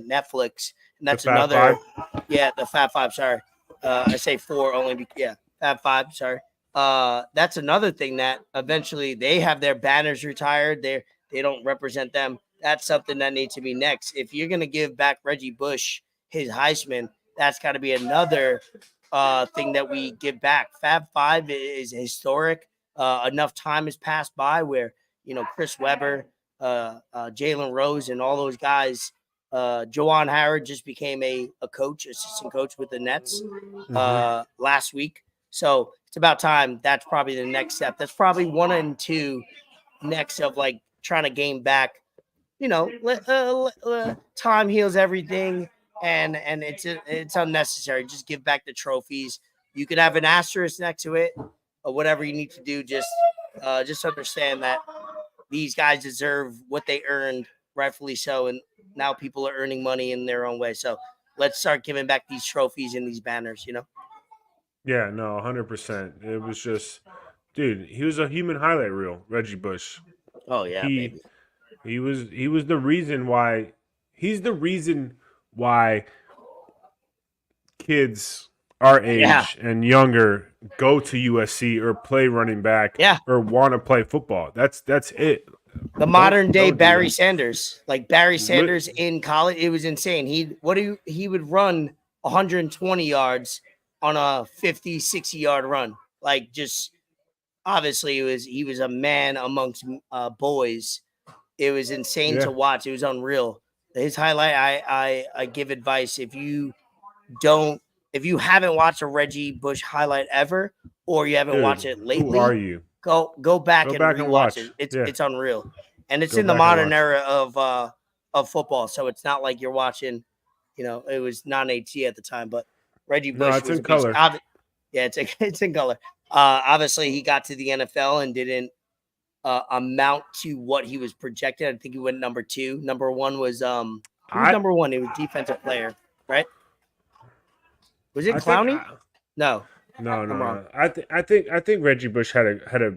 Speaker 1: Netflix, and that's
Speaker 2: The Fab
Speaker 1: another
Speaker 2: Five?
Speaker 1: Yeah, the Fab Five, sorry. I say 4 only Fab Five, sorry. That's another thing that eventually they have their banners retired. They don't represent them. That's something that needs to be next. If you're gonna give back Reggie Bush his Heisman, that's got to be another thing that we give back. Fab Five is historic. Enough time has passed by where Chris Webber, Jalen Rose, and all those guys. Joanne Howard just became a coach, assistant coach with the Nets last week. So it's about time. That's probably the next step. That's probably 1 and 2 next of like trying to gain back. Time heals everything, and it's unnecessary. Just give back the trophies. You can have an asterisk next to it or whatever you need to do. Just understand that these guys deserve what they earned, rightfully so, and now people are earning money in their own way. So let's start giving back these trophies and these banners,
Speaker 2: Yeah, no, 100%. It was just, dude, he was a human highlight reel, Reggie Bush.
Speaker 1: Oh yeah, baby.
Speaker 2: He was the reason why kids our age and younger go to USC or play running back or want to play football. That's it.
Speaker 1: The modern day Barry Sanders, like Barry Sanders in college, it was insane. He would run 120 yards on a 50, 60-yard run. Like, just obviously he was a man amongst boys. It was insane to watch. It was unreal. His highlight, I give advice, if you haven't watched a Reggie Bush highlight ever, or you haven't watched it lately,
Speaker 2: who are you?
Speaker 1: Go back and watch it. It's unreal, and it's in the modern era of football. So it's not like you're watching, it was non-HD at the time, but Reggie Bush.
Speaker 2: No, it's in color.
Speaker 1: It's in color. Obviously, he got to the NFL and didn't amount to what he was projected. I think he went number 2. Number 1 was number 1. He was defensive player, right? Was it Clowney? No.
Speaker 2: I think Reggie Bush had a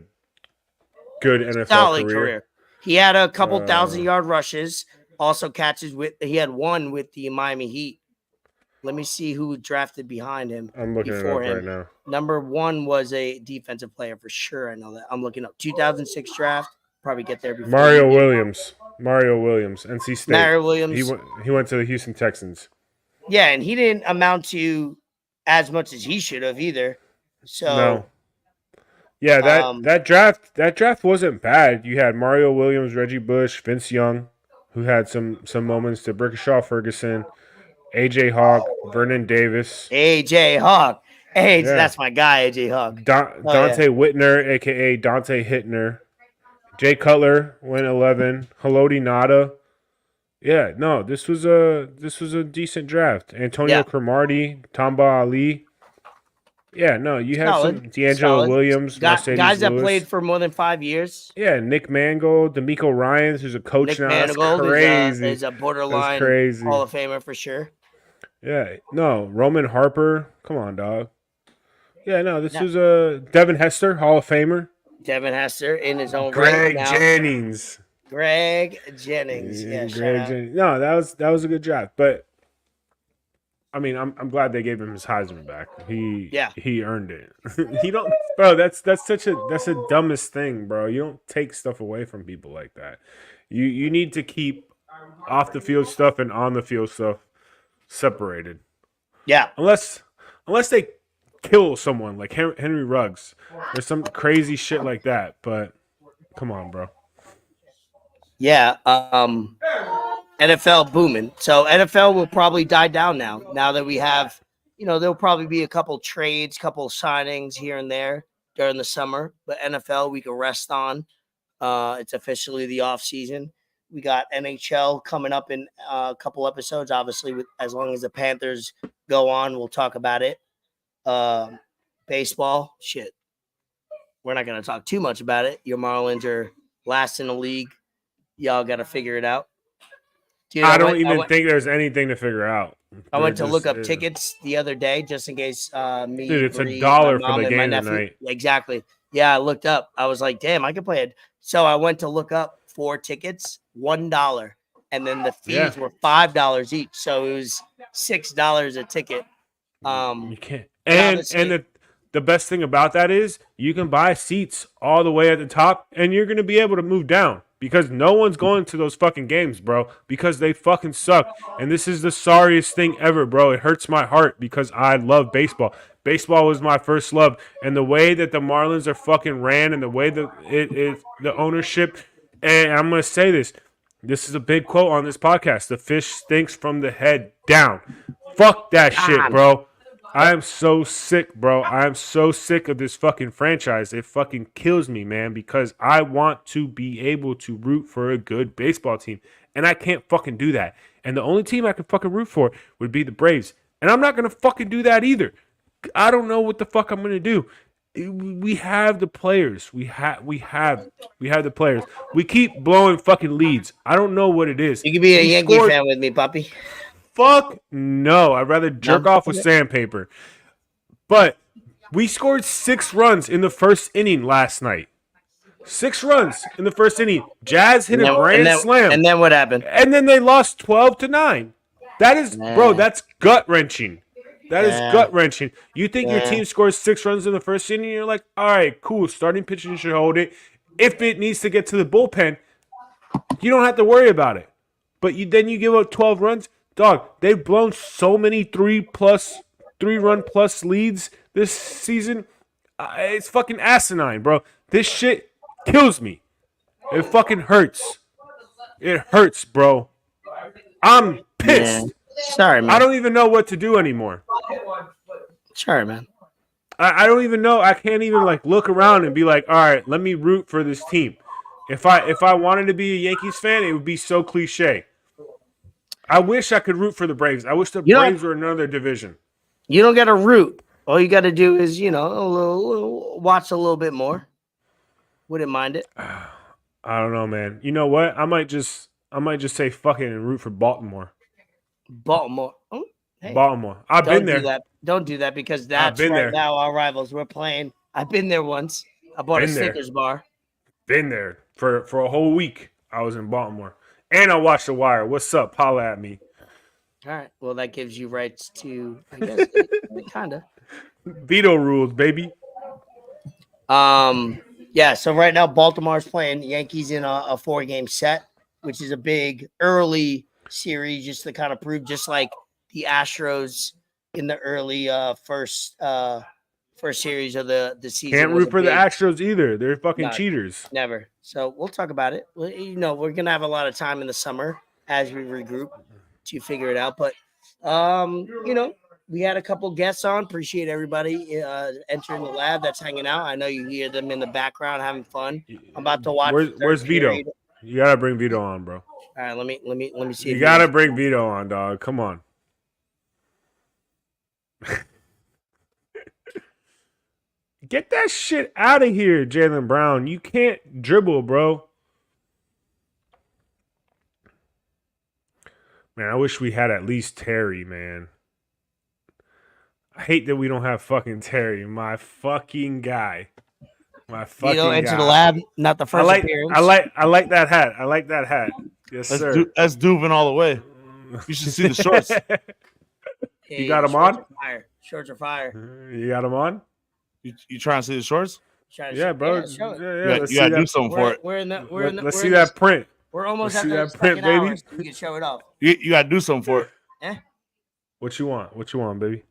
Speaker 2: good NFL
Speaker 1: solid career. He had a couple 1,000-yard rushes, also catches he had one with the Miami Heat. Let me see who drafted behind him.
Speaker 2: I'm looking it up right now.
Speaker 1: Number 1 was a defensive player for sure. I know that. I'm looking up 2006 draft. Probably get there before
Speaker 2: Mario Williams, NC State.
Speaker 1: Mario Williams.
Speaker 2: He went to the Houston Texans.
Speaker 1: Yeah, and he didn't amount to as much as he should have either. So
Speaker 2: no. Yeah, that draft wasn't bad. You had Mario Williams, Reggie Bush, Vince Young, who had some moments, to Brickashaw Ferguson, AJ Hawk, Vernon Davis.
Speaker 1: AJ Hawk. Hey, that's my guy, AJ Hawk.
Speaker 2: Dante Whitner, aka Dante Hittner. Jay Cutler went 11. Haloti Nada. Yeah, no, this was a decent draft. Antonio Cromartie, Tamba Ali. Yeah, no, you had some D'Angelo Williams,
Speaker 1: guys that played for more than 5 years.
Speaker 2: Yeah, Nick Mangold, D'Amico Ryans, who's a coach now. That's crazy.
Speaker 1: Is a borderline Hall of Famer for sure.
Speaker 2: Yeah, no, Roman Harper. Come on, dog. Yeah, no, this was Devin Hester, Hall of Famer.
Speaker 1: Devin Hester in his own
Speaker 2: right. Jennings.
Speaker 1: Greg Jennings. Yeah,
Speaker 2: Greg Jennings. No, that was a good draft, but I mean, I'm glad they gave him his Heisman back. He earned it. He don't, bro. That's the dumbest thing, bro. You don't take stuff away from people like that. You need to keep off the field stuff and on the field stuff separated.
Speaker 1: Yeah.
Speaker 2: Unless they kill someone like Henry Ruggs or some crazy shit like that. But come on, bro.
Speaker 1: Yeah. NFL booming. So NFL will probably die down now that we have, there'll probably be a couple trades, couple signings here and there during the summer, but NFL we can rest on. It's officially the off season. We got NHL coming up in a couple episodes, obviously, as long as the Panthers go on, we'll talk about it. Baseball, shit. We're not going to talk too much about it. Your Marlins are last in the league. Y'all got to figure it out. Dude,
Speaker 2: I don't even think there's anything to figure out.
Speaker 1: I went to look up tickets the other day just in case me.
Speaker 2: Dude, it's
Speaker 1: Bree,
Speaker 2: $1 for the game tonight.
Speaker 1: Exactly. Yeah, I looked up. I was like, damn, I could play it. So I went to look up 4 tickets, $1. And then the fees were $5 each. So it was $6 a ticket.
Speaker 2: You can't. And the best thing about that is you can buy seats all the way at the top and you're going to be able to move down. Because no one's going to those fucking games, bro. Because they fucking suck. And this is the sorriest thing ever, bro. It hurts my heart because I love baseball. Baseball was my first love. And the way that the Marlins are fucking ran and the way that the ownership. And I'm going to say this. This is a big quote on this podcast. The fish stinks from the head down. Fuck that shit, bro. I am so sick, bro. I am so sick of this fucking franchise. It fucking kills me, man, because I want to be able to root for a good baseball team, and I can't fucking do that. And the only team I can fucking root for would be the Braves, and I'm not going to fucking do that either I don't know what the fuck I'm gonna do. We have the players. We have the players. We keep blowing fucking leads. I don't know what it is.
Speaker 1: You can be a
Speaker 2: We
Speaker 1: Yankee
Speaker 2: scored-
Speaker 1: fan with me, puppy.
Speaker 2: Fuck no. I'd rather jerk
Speaker 1: No?
Speaker 2: off with sandpaper. But we scored 6 runs in the first inning last night. 6 runs in the first inning. Jazz hit a grand slam.
Speaker 1: And then what happened?
Speaker 2: And then they lost 12-9. That is, bro, that's gut-wrenching. That is gut-wrenching. You think your team scores 6 runs in the first inning, you're like, all right, cool. Starting pitching should hold it. If it needs to get to the bullpen, you don't have to worry about it. But then you give up 12 runs. Dog, they've blown so many 3-run plus leads this season. It's fucking asinine, bro. This shit kills me. It fucking hurts. It hurts, bro. I'm pissed.
Speaker 1: Sorry, man.
Speaker 2: I don't even know what to do anymore.
Speaker 1: Sorry, man.
Speaker 2: I don't even know. I can't even like look around and be like, all right, let me root for this team. If I wanted to be a Yankees fan, it would be so cliche. I wish I could root for the Braves. I wish the Braves were another division.
Speaker 1: You don't got to root. All you got to do is, watch a little bit more. Wouldn't mind it.
Speaker 2: I don't know, man. You know what? I might just say fuck it and root for Baltimore.
Speaker 1: Baltimore. Oh, hey.
Speaker 2: Baltimore. I've been there.
Speaker 1: Don't do that because that's
Speaker 2: been
Speaker 1: right
Speaker 2: there.
Speaker 1: now our rivals. We're playing. I've been there once. I bought a Snickers bar.
Speaker 2: Been there for a whole week. I was in Baltimore. And I watched The Wire. What's up? Holla at me.
Speaker 1: All right. Well, that gives you rights to, I guess, kind of.
Speaker 2: Veto rules, baby.
Speaker 1: Yeah. So right now, Baltimore's playing Yankees in a 4-game set, which is a big early series, just to kind of prove, just like the Astros in the early first series of the season.
Speaker 2: Can't root for the Astros either. They're fucking cheaters.
Speaker 1: Never. So we'll talk about it. We're gonna have a lot of time in the summer as we regroup to figure it out. But we had a couple guests on. Appreciate everybody entering the lab that's hanging out. I know you hear them in the background having fun. I'm about to watch.
Speaker 2: Where's Vito? You gotta bring Vito on, bro.
Speaker 1: All right, let me see.
Speaker 2: You gotta bring Vito on, dog. Come on. Get that shit out of here, Jaylen Brown. You can't dribble, bro. Man, I wish we had at least Terry, man. I hate that we don't have fucking Terry, my fucking guy. My fucking
Speaker 1: Vito
Speaker 2: guy.
Speaker 1: into the lab, not the first appearance.
Speaker 2: I like that hat. I like that hat. Yes, sir.
Speaker 7: That's Dubin all the way. You should see the shorts.
Speaker 1: Hey,
Speaker 2: you got him on?
Speaker 1: Shorts are fire.
Speaker 2: You got him on?
Speaker 7: You trying to see the shorts?
Speaker 2: Yeah, bro.
Speaker 7: Yeah, you gotta do something for it.
Speaker 2: Let's see that print.
Speaker 1: We're almost
Speaker 2: Let's
Speaker 1: at
Speaker 2: see
Speaker 1: the
Speaker 2: that print, baby.
Speaker 1: hours. We can show it off.
Speaker 7: You gotta do something for it.
Speaker 2: What you want? What you want, baby?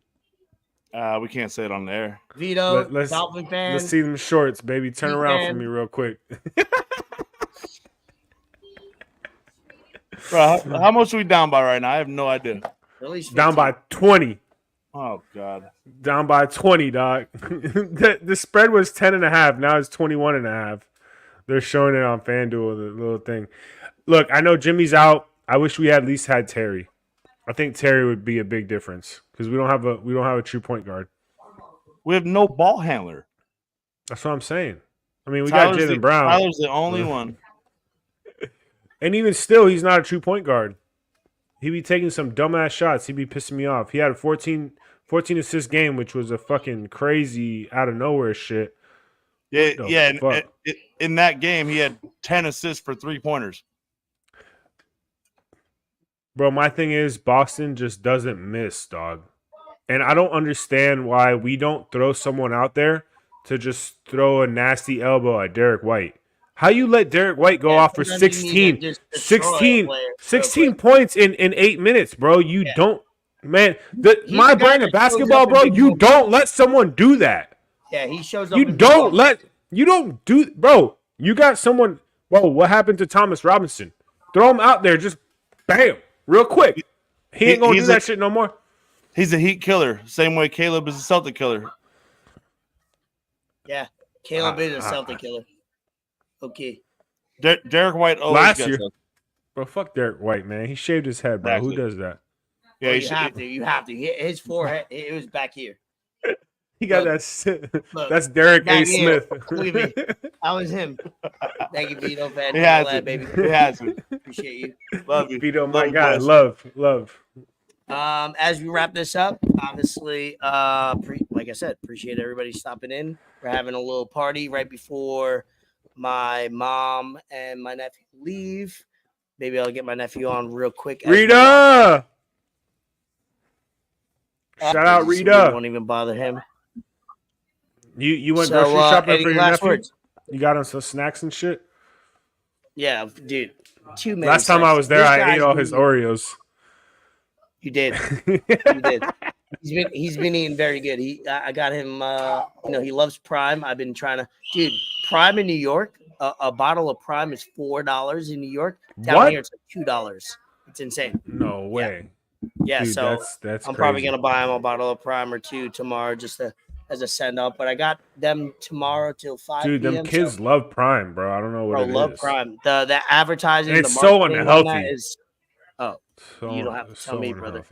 Speaker 7: We can't say it on the air.
Speaker 1: Vito, Dolphin fan.
Speaker 2: Let's see them shorts, baby. Turn around for me real quick.
Speaker 7: Bro, how much are we down by right now? I have no idea.
Speaker 1: At least
Speaker 2: down by 20.
Speaker 7: Oh, God.
Speaker 2: Down by 20, dog. The spread was 10.5. Now it's 21.5. They're showing it on FanDuel, the little thing. Look, I know Jimmy's out. I wish we at least had Terry. I think Terry would be a big difference because we don't have a true point guard.
Speaker 7: We have no ball handler.
Speaker 2: That's what I'm saying. I mean, we got Jaylen Brown.
Speaker 7: Tyler's the only one.
Speaker 2: And even still, he's not a true point guard. He'd be taking some dumbass shots. He'd be pissing me off. He had a 14 assist game, which was a fucking crazy out of nowhere shit.
Speaker 7: Yeah. In that game, he had 10 assists for 3-pointers.
Speaker 2: Bro, my thing is Boston just doesn't miss, dog. And I don't understand why we don't throw someone out there to just throw a nasty elbow at Derek White. How you let Derek White go off for 16 points in 8 minutes, bro? You don't, man. My brand of basketball, bro, you don't let someone do that.
Speaker 1: Yeah, he shows up.
Speaker 2: You don't do, bro. You got someone, bro, what happened to Thomas Robinson? Throw him out there, just bam, real quick. He ain't going to do that shit no more.
Speaker 7: He's a heat killer, same way Caleb is a Celtic killer.
Speaker 1: Yeah, Caleb is a Celtic killer. Okay.
Speaker 7: Derek White always
Speaker 2: last
Speaker 7: gets
Speaker 2: year,
Speaker 7: us.
Speaker 2: Bro, fuck Derek White, man. He shaved his head, bro.
Speaker 7: Exactly.
Speaker 2: Who does that?
Speaker 7: Yeah,
Speaker 1: you have to. His forehead, it was back here.
Speaker 2: He got
Speaker 1: Look,
Speaker 2: that.
Speaker 1: look,
Speaker 2: That's Derek A.
Speaker 1: back here.
Speaker 2: Smith.
Speaker 1: Look at me. That was him. Thank you, Vito, fan.
Speaker 7: He has
Speaker 1: Lab,
Speaker 7: it.
Speaker 1: baby.
Speaker 7: He has it.
Speaker 1: Appreciate you.
Speaker 7: Love you.
Speaker 2: Vito,
Speaker 7: Love
Speaker 2: my
Speaker 7: you,
Speaker 2: guy.
Speaker 7: boys.
Speaker 2: Love.
Speaker 1: As we wrap this up, obviously, like I said, appreciate everybody stopping in. We're having a little party right before my mom and my nephew leave. Maybe I'll get my nephew on real quick.
Speaker 2: Rita! Shout out
Speaker 1: We
Speaker 2: Rita.
Speaker 1: won't even bother him.
Speaker 2: You went
Speaker 1: So,
Speaker 2: grocery shopping
Speaker 1: any
Speaker 2: for your
Speaker 1: last
Speaker 2: nephew?
Speaker 1: words?
Speaker 2: You got him some snacks and shit?
Speaker 1: Yeah, dude. Too many.
Speaker 2: Last time I
Speaker 1: snacks.
Speaker 2: was there,
Speaker 1: This
Speaker 2: I
Speaker 1: guy's
Speaker 2: ate all
Speaker 1: been
Speaker 2: his
Speaker 1: eating-
Speaker 2: Oreos.
Speaker 1: You did. You did. He's been eating very good. I got him. He loves Prime. I've been trying to, dude. Prime in New York, a bottle of Prime is $4 in New York. Down
Speaker 2: What?
Speaker 1: here it's like $2. It's insane.
Speaker 2: No way.
Speaker 1: Yeah,
Speaker 2: Dude,
Speaker 1: so
Speaker 2: that's
Speaker 1: I'm
Speaker 2: crazy.
Speaker 1: probably gonna buy him a bottle of Prime or two tomorrow, just as a send up. But I got them tomorrow till 5
Speaker 2: Dude,
Speaker 1: p.m.
Speaker 2: them kids love Prime, bro. I don't know what
Speaker 1: bro,
Speaker 2: it
Speaker 1: love
Speaker 2: is.
Speaker 1: Prime. The advertising,
Speaker 2: And it's
Speaker 1: the
Speaker 2: so
Speaker 1: marketing on that
Speaker 2: unhealthy.
Speaker 1: is. Oh, you don't have to tell me, brother.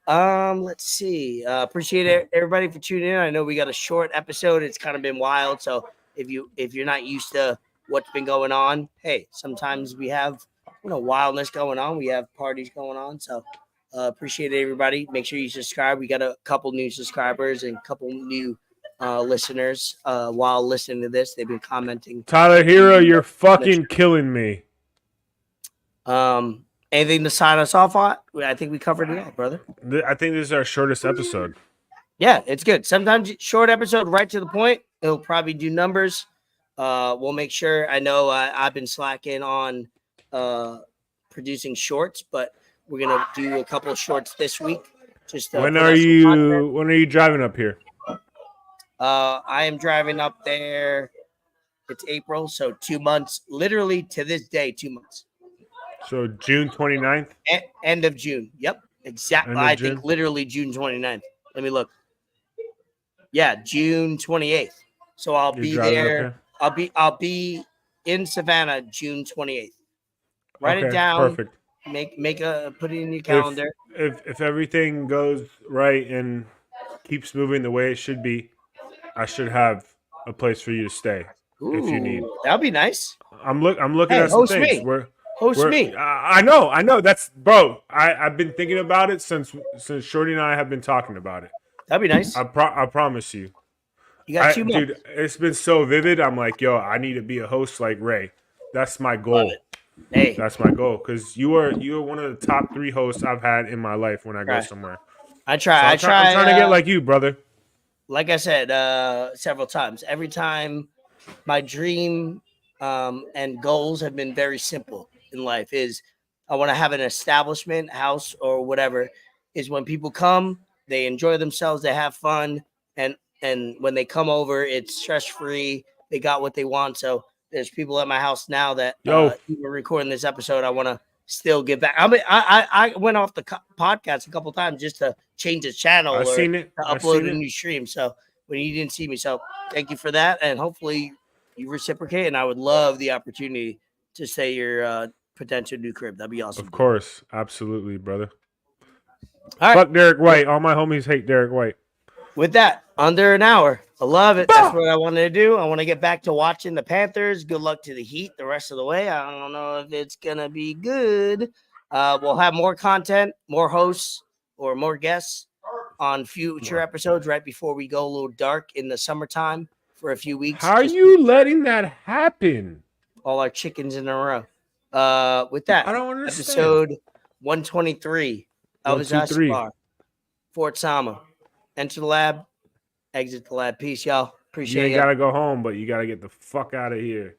Speaker 2: unhealthy.
Speaker 1: Let's see. Appreciate everybody for tuning in. I know we got a short episode. It's kind of been wild. So if you're not used to what's been going on, hey, sometimes we have wildness going on. We have parties going on. So appreciate everybody. Make sure you subscribe. We got a couple new subscribers and a couple new listeners while listening to this. They've been commenting.
Speaker 2: Tyler Hero, you're fucking killing me.
Speaker 1: Anything to sign us off on? I think we covered it all, brother.
Speaker 2: I think this is our shortest episode.
Speaker 1: Yeah, it's good. Sometimes short episode, right to the point. It'll probably do numbers. We'll make sure. I know I've been slacking on producing shorts, but we're gonna do a couple of shorts this week. Just
Speaker 2: When are you driving up here?
Speaker 1: I am driving up there. It's April, so 2 months. Literally to this day, 2 months.
Speaker 2: So June 29th?
Speaker 1: End of June. Yep, exactly. I think literally June 29th. Let me look. Yeah, June 28th. So I'll be there. I'll be in Savannah June 28th. Write it down.
Speaker 2: Perfect.
Speaker 1: Put it in your calendar.
Speaker 2: If everything goes right and keeps moving the way it should be, I should have a place for you to stay. If you need.
Speaker 1: That'd be nice.
Speaker 2: I'm looking at some things.
Speaker 1: Host me.
Speaker 2: I know. That's bro. I've been thinking about it since Shorty and I have been talking about it.
Speaker 1: That'd be nice.
Speaker 2: I promise you.
Speaker 1: You got 2 months.
Speaker 2: Dude, it's been so vivid. I'm like, yo, I need to be a host like Ray. That's my goal.
Speaker 1: Hey,
Speaker 2: that's my goal. Because you are one of the top 3 hosts I've had in my life when I go somewhere.
Speaker 1: I try.
Speaker 2: So I'm trying to get like you, brother.
Speaker 1: Like I said several times, every time my dream and goals have been very simple in life is I want to have an establishment, house, or whatever, is when people come, they enjoy themselves, they have fun, and when they come over, it's stress-free. They got what they want. So there's people at my house now that even recording this episode, I want to still give back. I mean, I went off the podcast a couple times just to change the channel or to upload a new stream. So when you didn't see me, so thank you for that, and hopefully you reciprocate. And I would love the opportunity to say your potential new crib. That'd be awesome.
Speaker 2: Of course, absolutely, brother.
Speaker 1: All right.
Speaker 2: Fuck Derek White. All my homies hate Derek White.
Speaker 1: With that, under an hour. I love it. That's what I wanted to do. I want to get back to watching the Panthers. Good luck to the Heat the rest of the way. I don't know if it's going to be good. We'll have more content, more hosts, or more guests on future episodes right before we go a little dark in the summertime for a few weeks.
Speaker 2: How are you letting that happen?
Speaker 1: All our chickens in a row. With that,
Speaker 2: I don't understand.
Speaker 1: Episode 123. Elvis Escobar, Fort Sama. Enter the lab, exit the lab. Peace, y'all. Appreciate it.
Speaker 2: You ain't got to go home, but you got to get the fuck out of here.